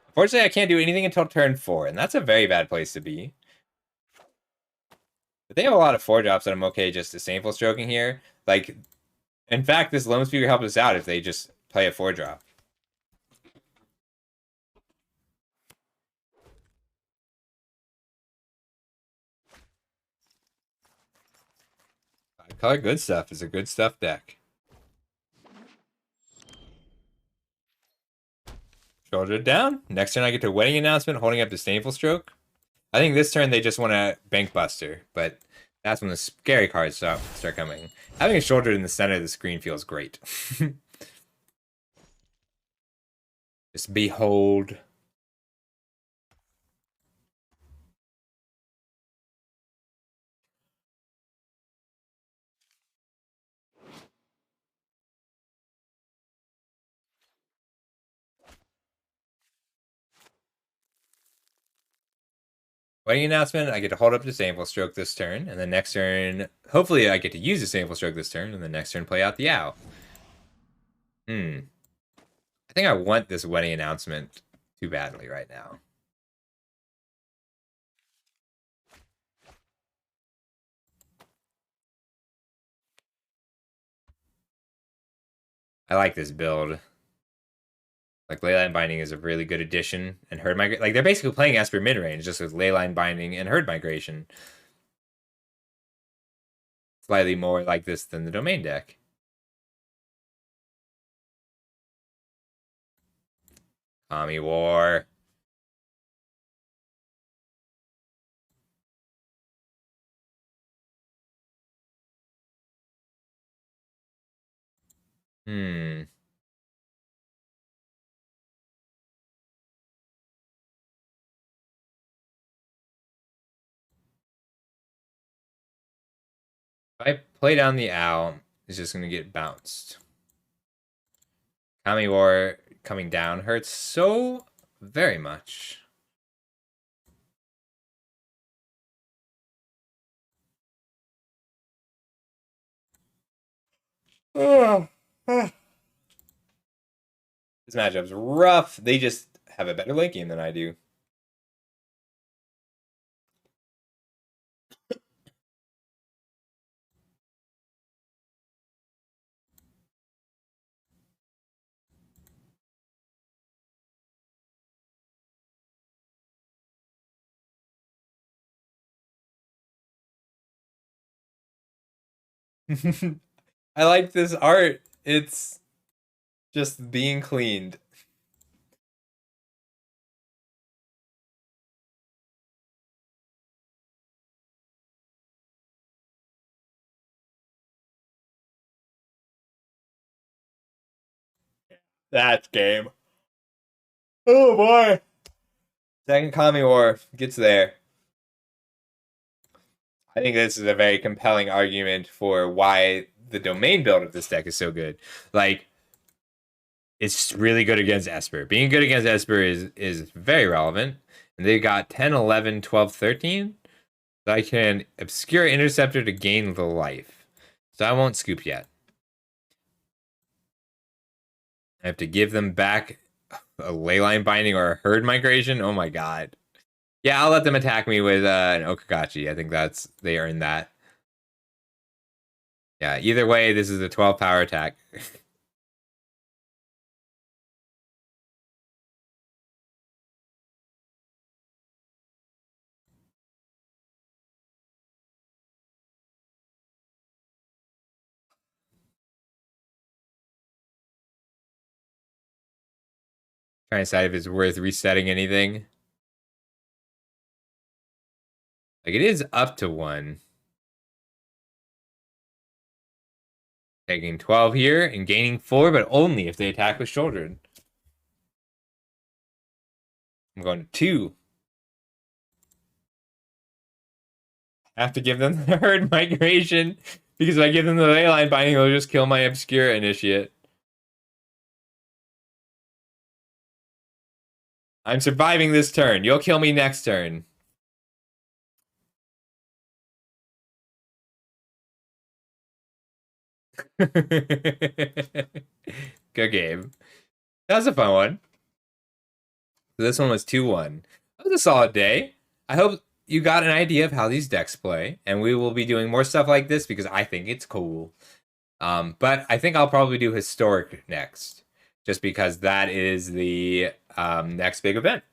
Unfortunately, I can't do anything until turn 4, and that's a very bad place to be. But they have a lot of 4-drops that I'm okay just disdainful stroking here. Like, in fact, this Lone Speaker helped us out if they just play a 4-drop. Color Good Stuff is a good stuff deck. Shoulder down. Next turn I get to Wedding Announcement, holding up Disdainful Stroke. I think this turn they just want to Bank Buster, but that's when the scary cards start coming. Having a shoulder in the center of the screen feels great. Just behold. Wedding Announcement, I get to hold up Disdainful Stroke this turn, and then next turn, hopefully I get to use Disdainful Stroke this turn, and then next turn play out the Owl. I think I want this Wedding Announcement too badly right now. I like this build. Like, Leyline Binding is a really good addition, and Herd Migration. Like, they're basically playing Esper midrange, just with Leyline Binding and Herd Migration. Slightly more like this than the Domain deck. Kami War. Hmm. If I play down the Owl, it's just going to get bounced. Kami War coming down hurts so very much. This matchup's rough. They just have a better late game than I do. I like this art. It's just being cleaned. That's game. Oh boy. Second Kami War gets there. I think this is a very compelling argument for why the domain build of this deck is so good. Like, it's really good against Esper. Being good against Esper is very relevant. And they got 10, 11, 12, 13. So I can obscure Interceptor to gain the life. So I won't scoop yet. I have to give them back a Leyline Binding or a Herd Migration. Oh my god. Yeah, I'll let them attack me with an Okagachi. I think they earned that. Yeah, either way, this is a 12 power attack. Trying to decide if it's worth resetting anything. Like, it is up to 1. Taking 12 here and gaining 4, but only if they attack with shouldered. I'm going to 2. I have to give them the Herd Migration, because if I give them the Leyline Binding, they'll just kill my Obscure Initiate. I'm surviving this turn. You'll kill me next turn. Good game. That was a fun one. So this one was 2-1. That was a solid day. I hope you got an idea of how these decks play, and we will be doing more stuff like this because I think it's cool. But I think I'll probably do Historic next, just because that is the next big event.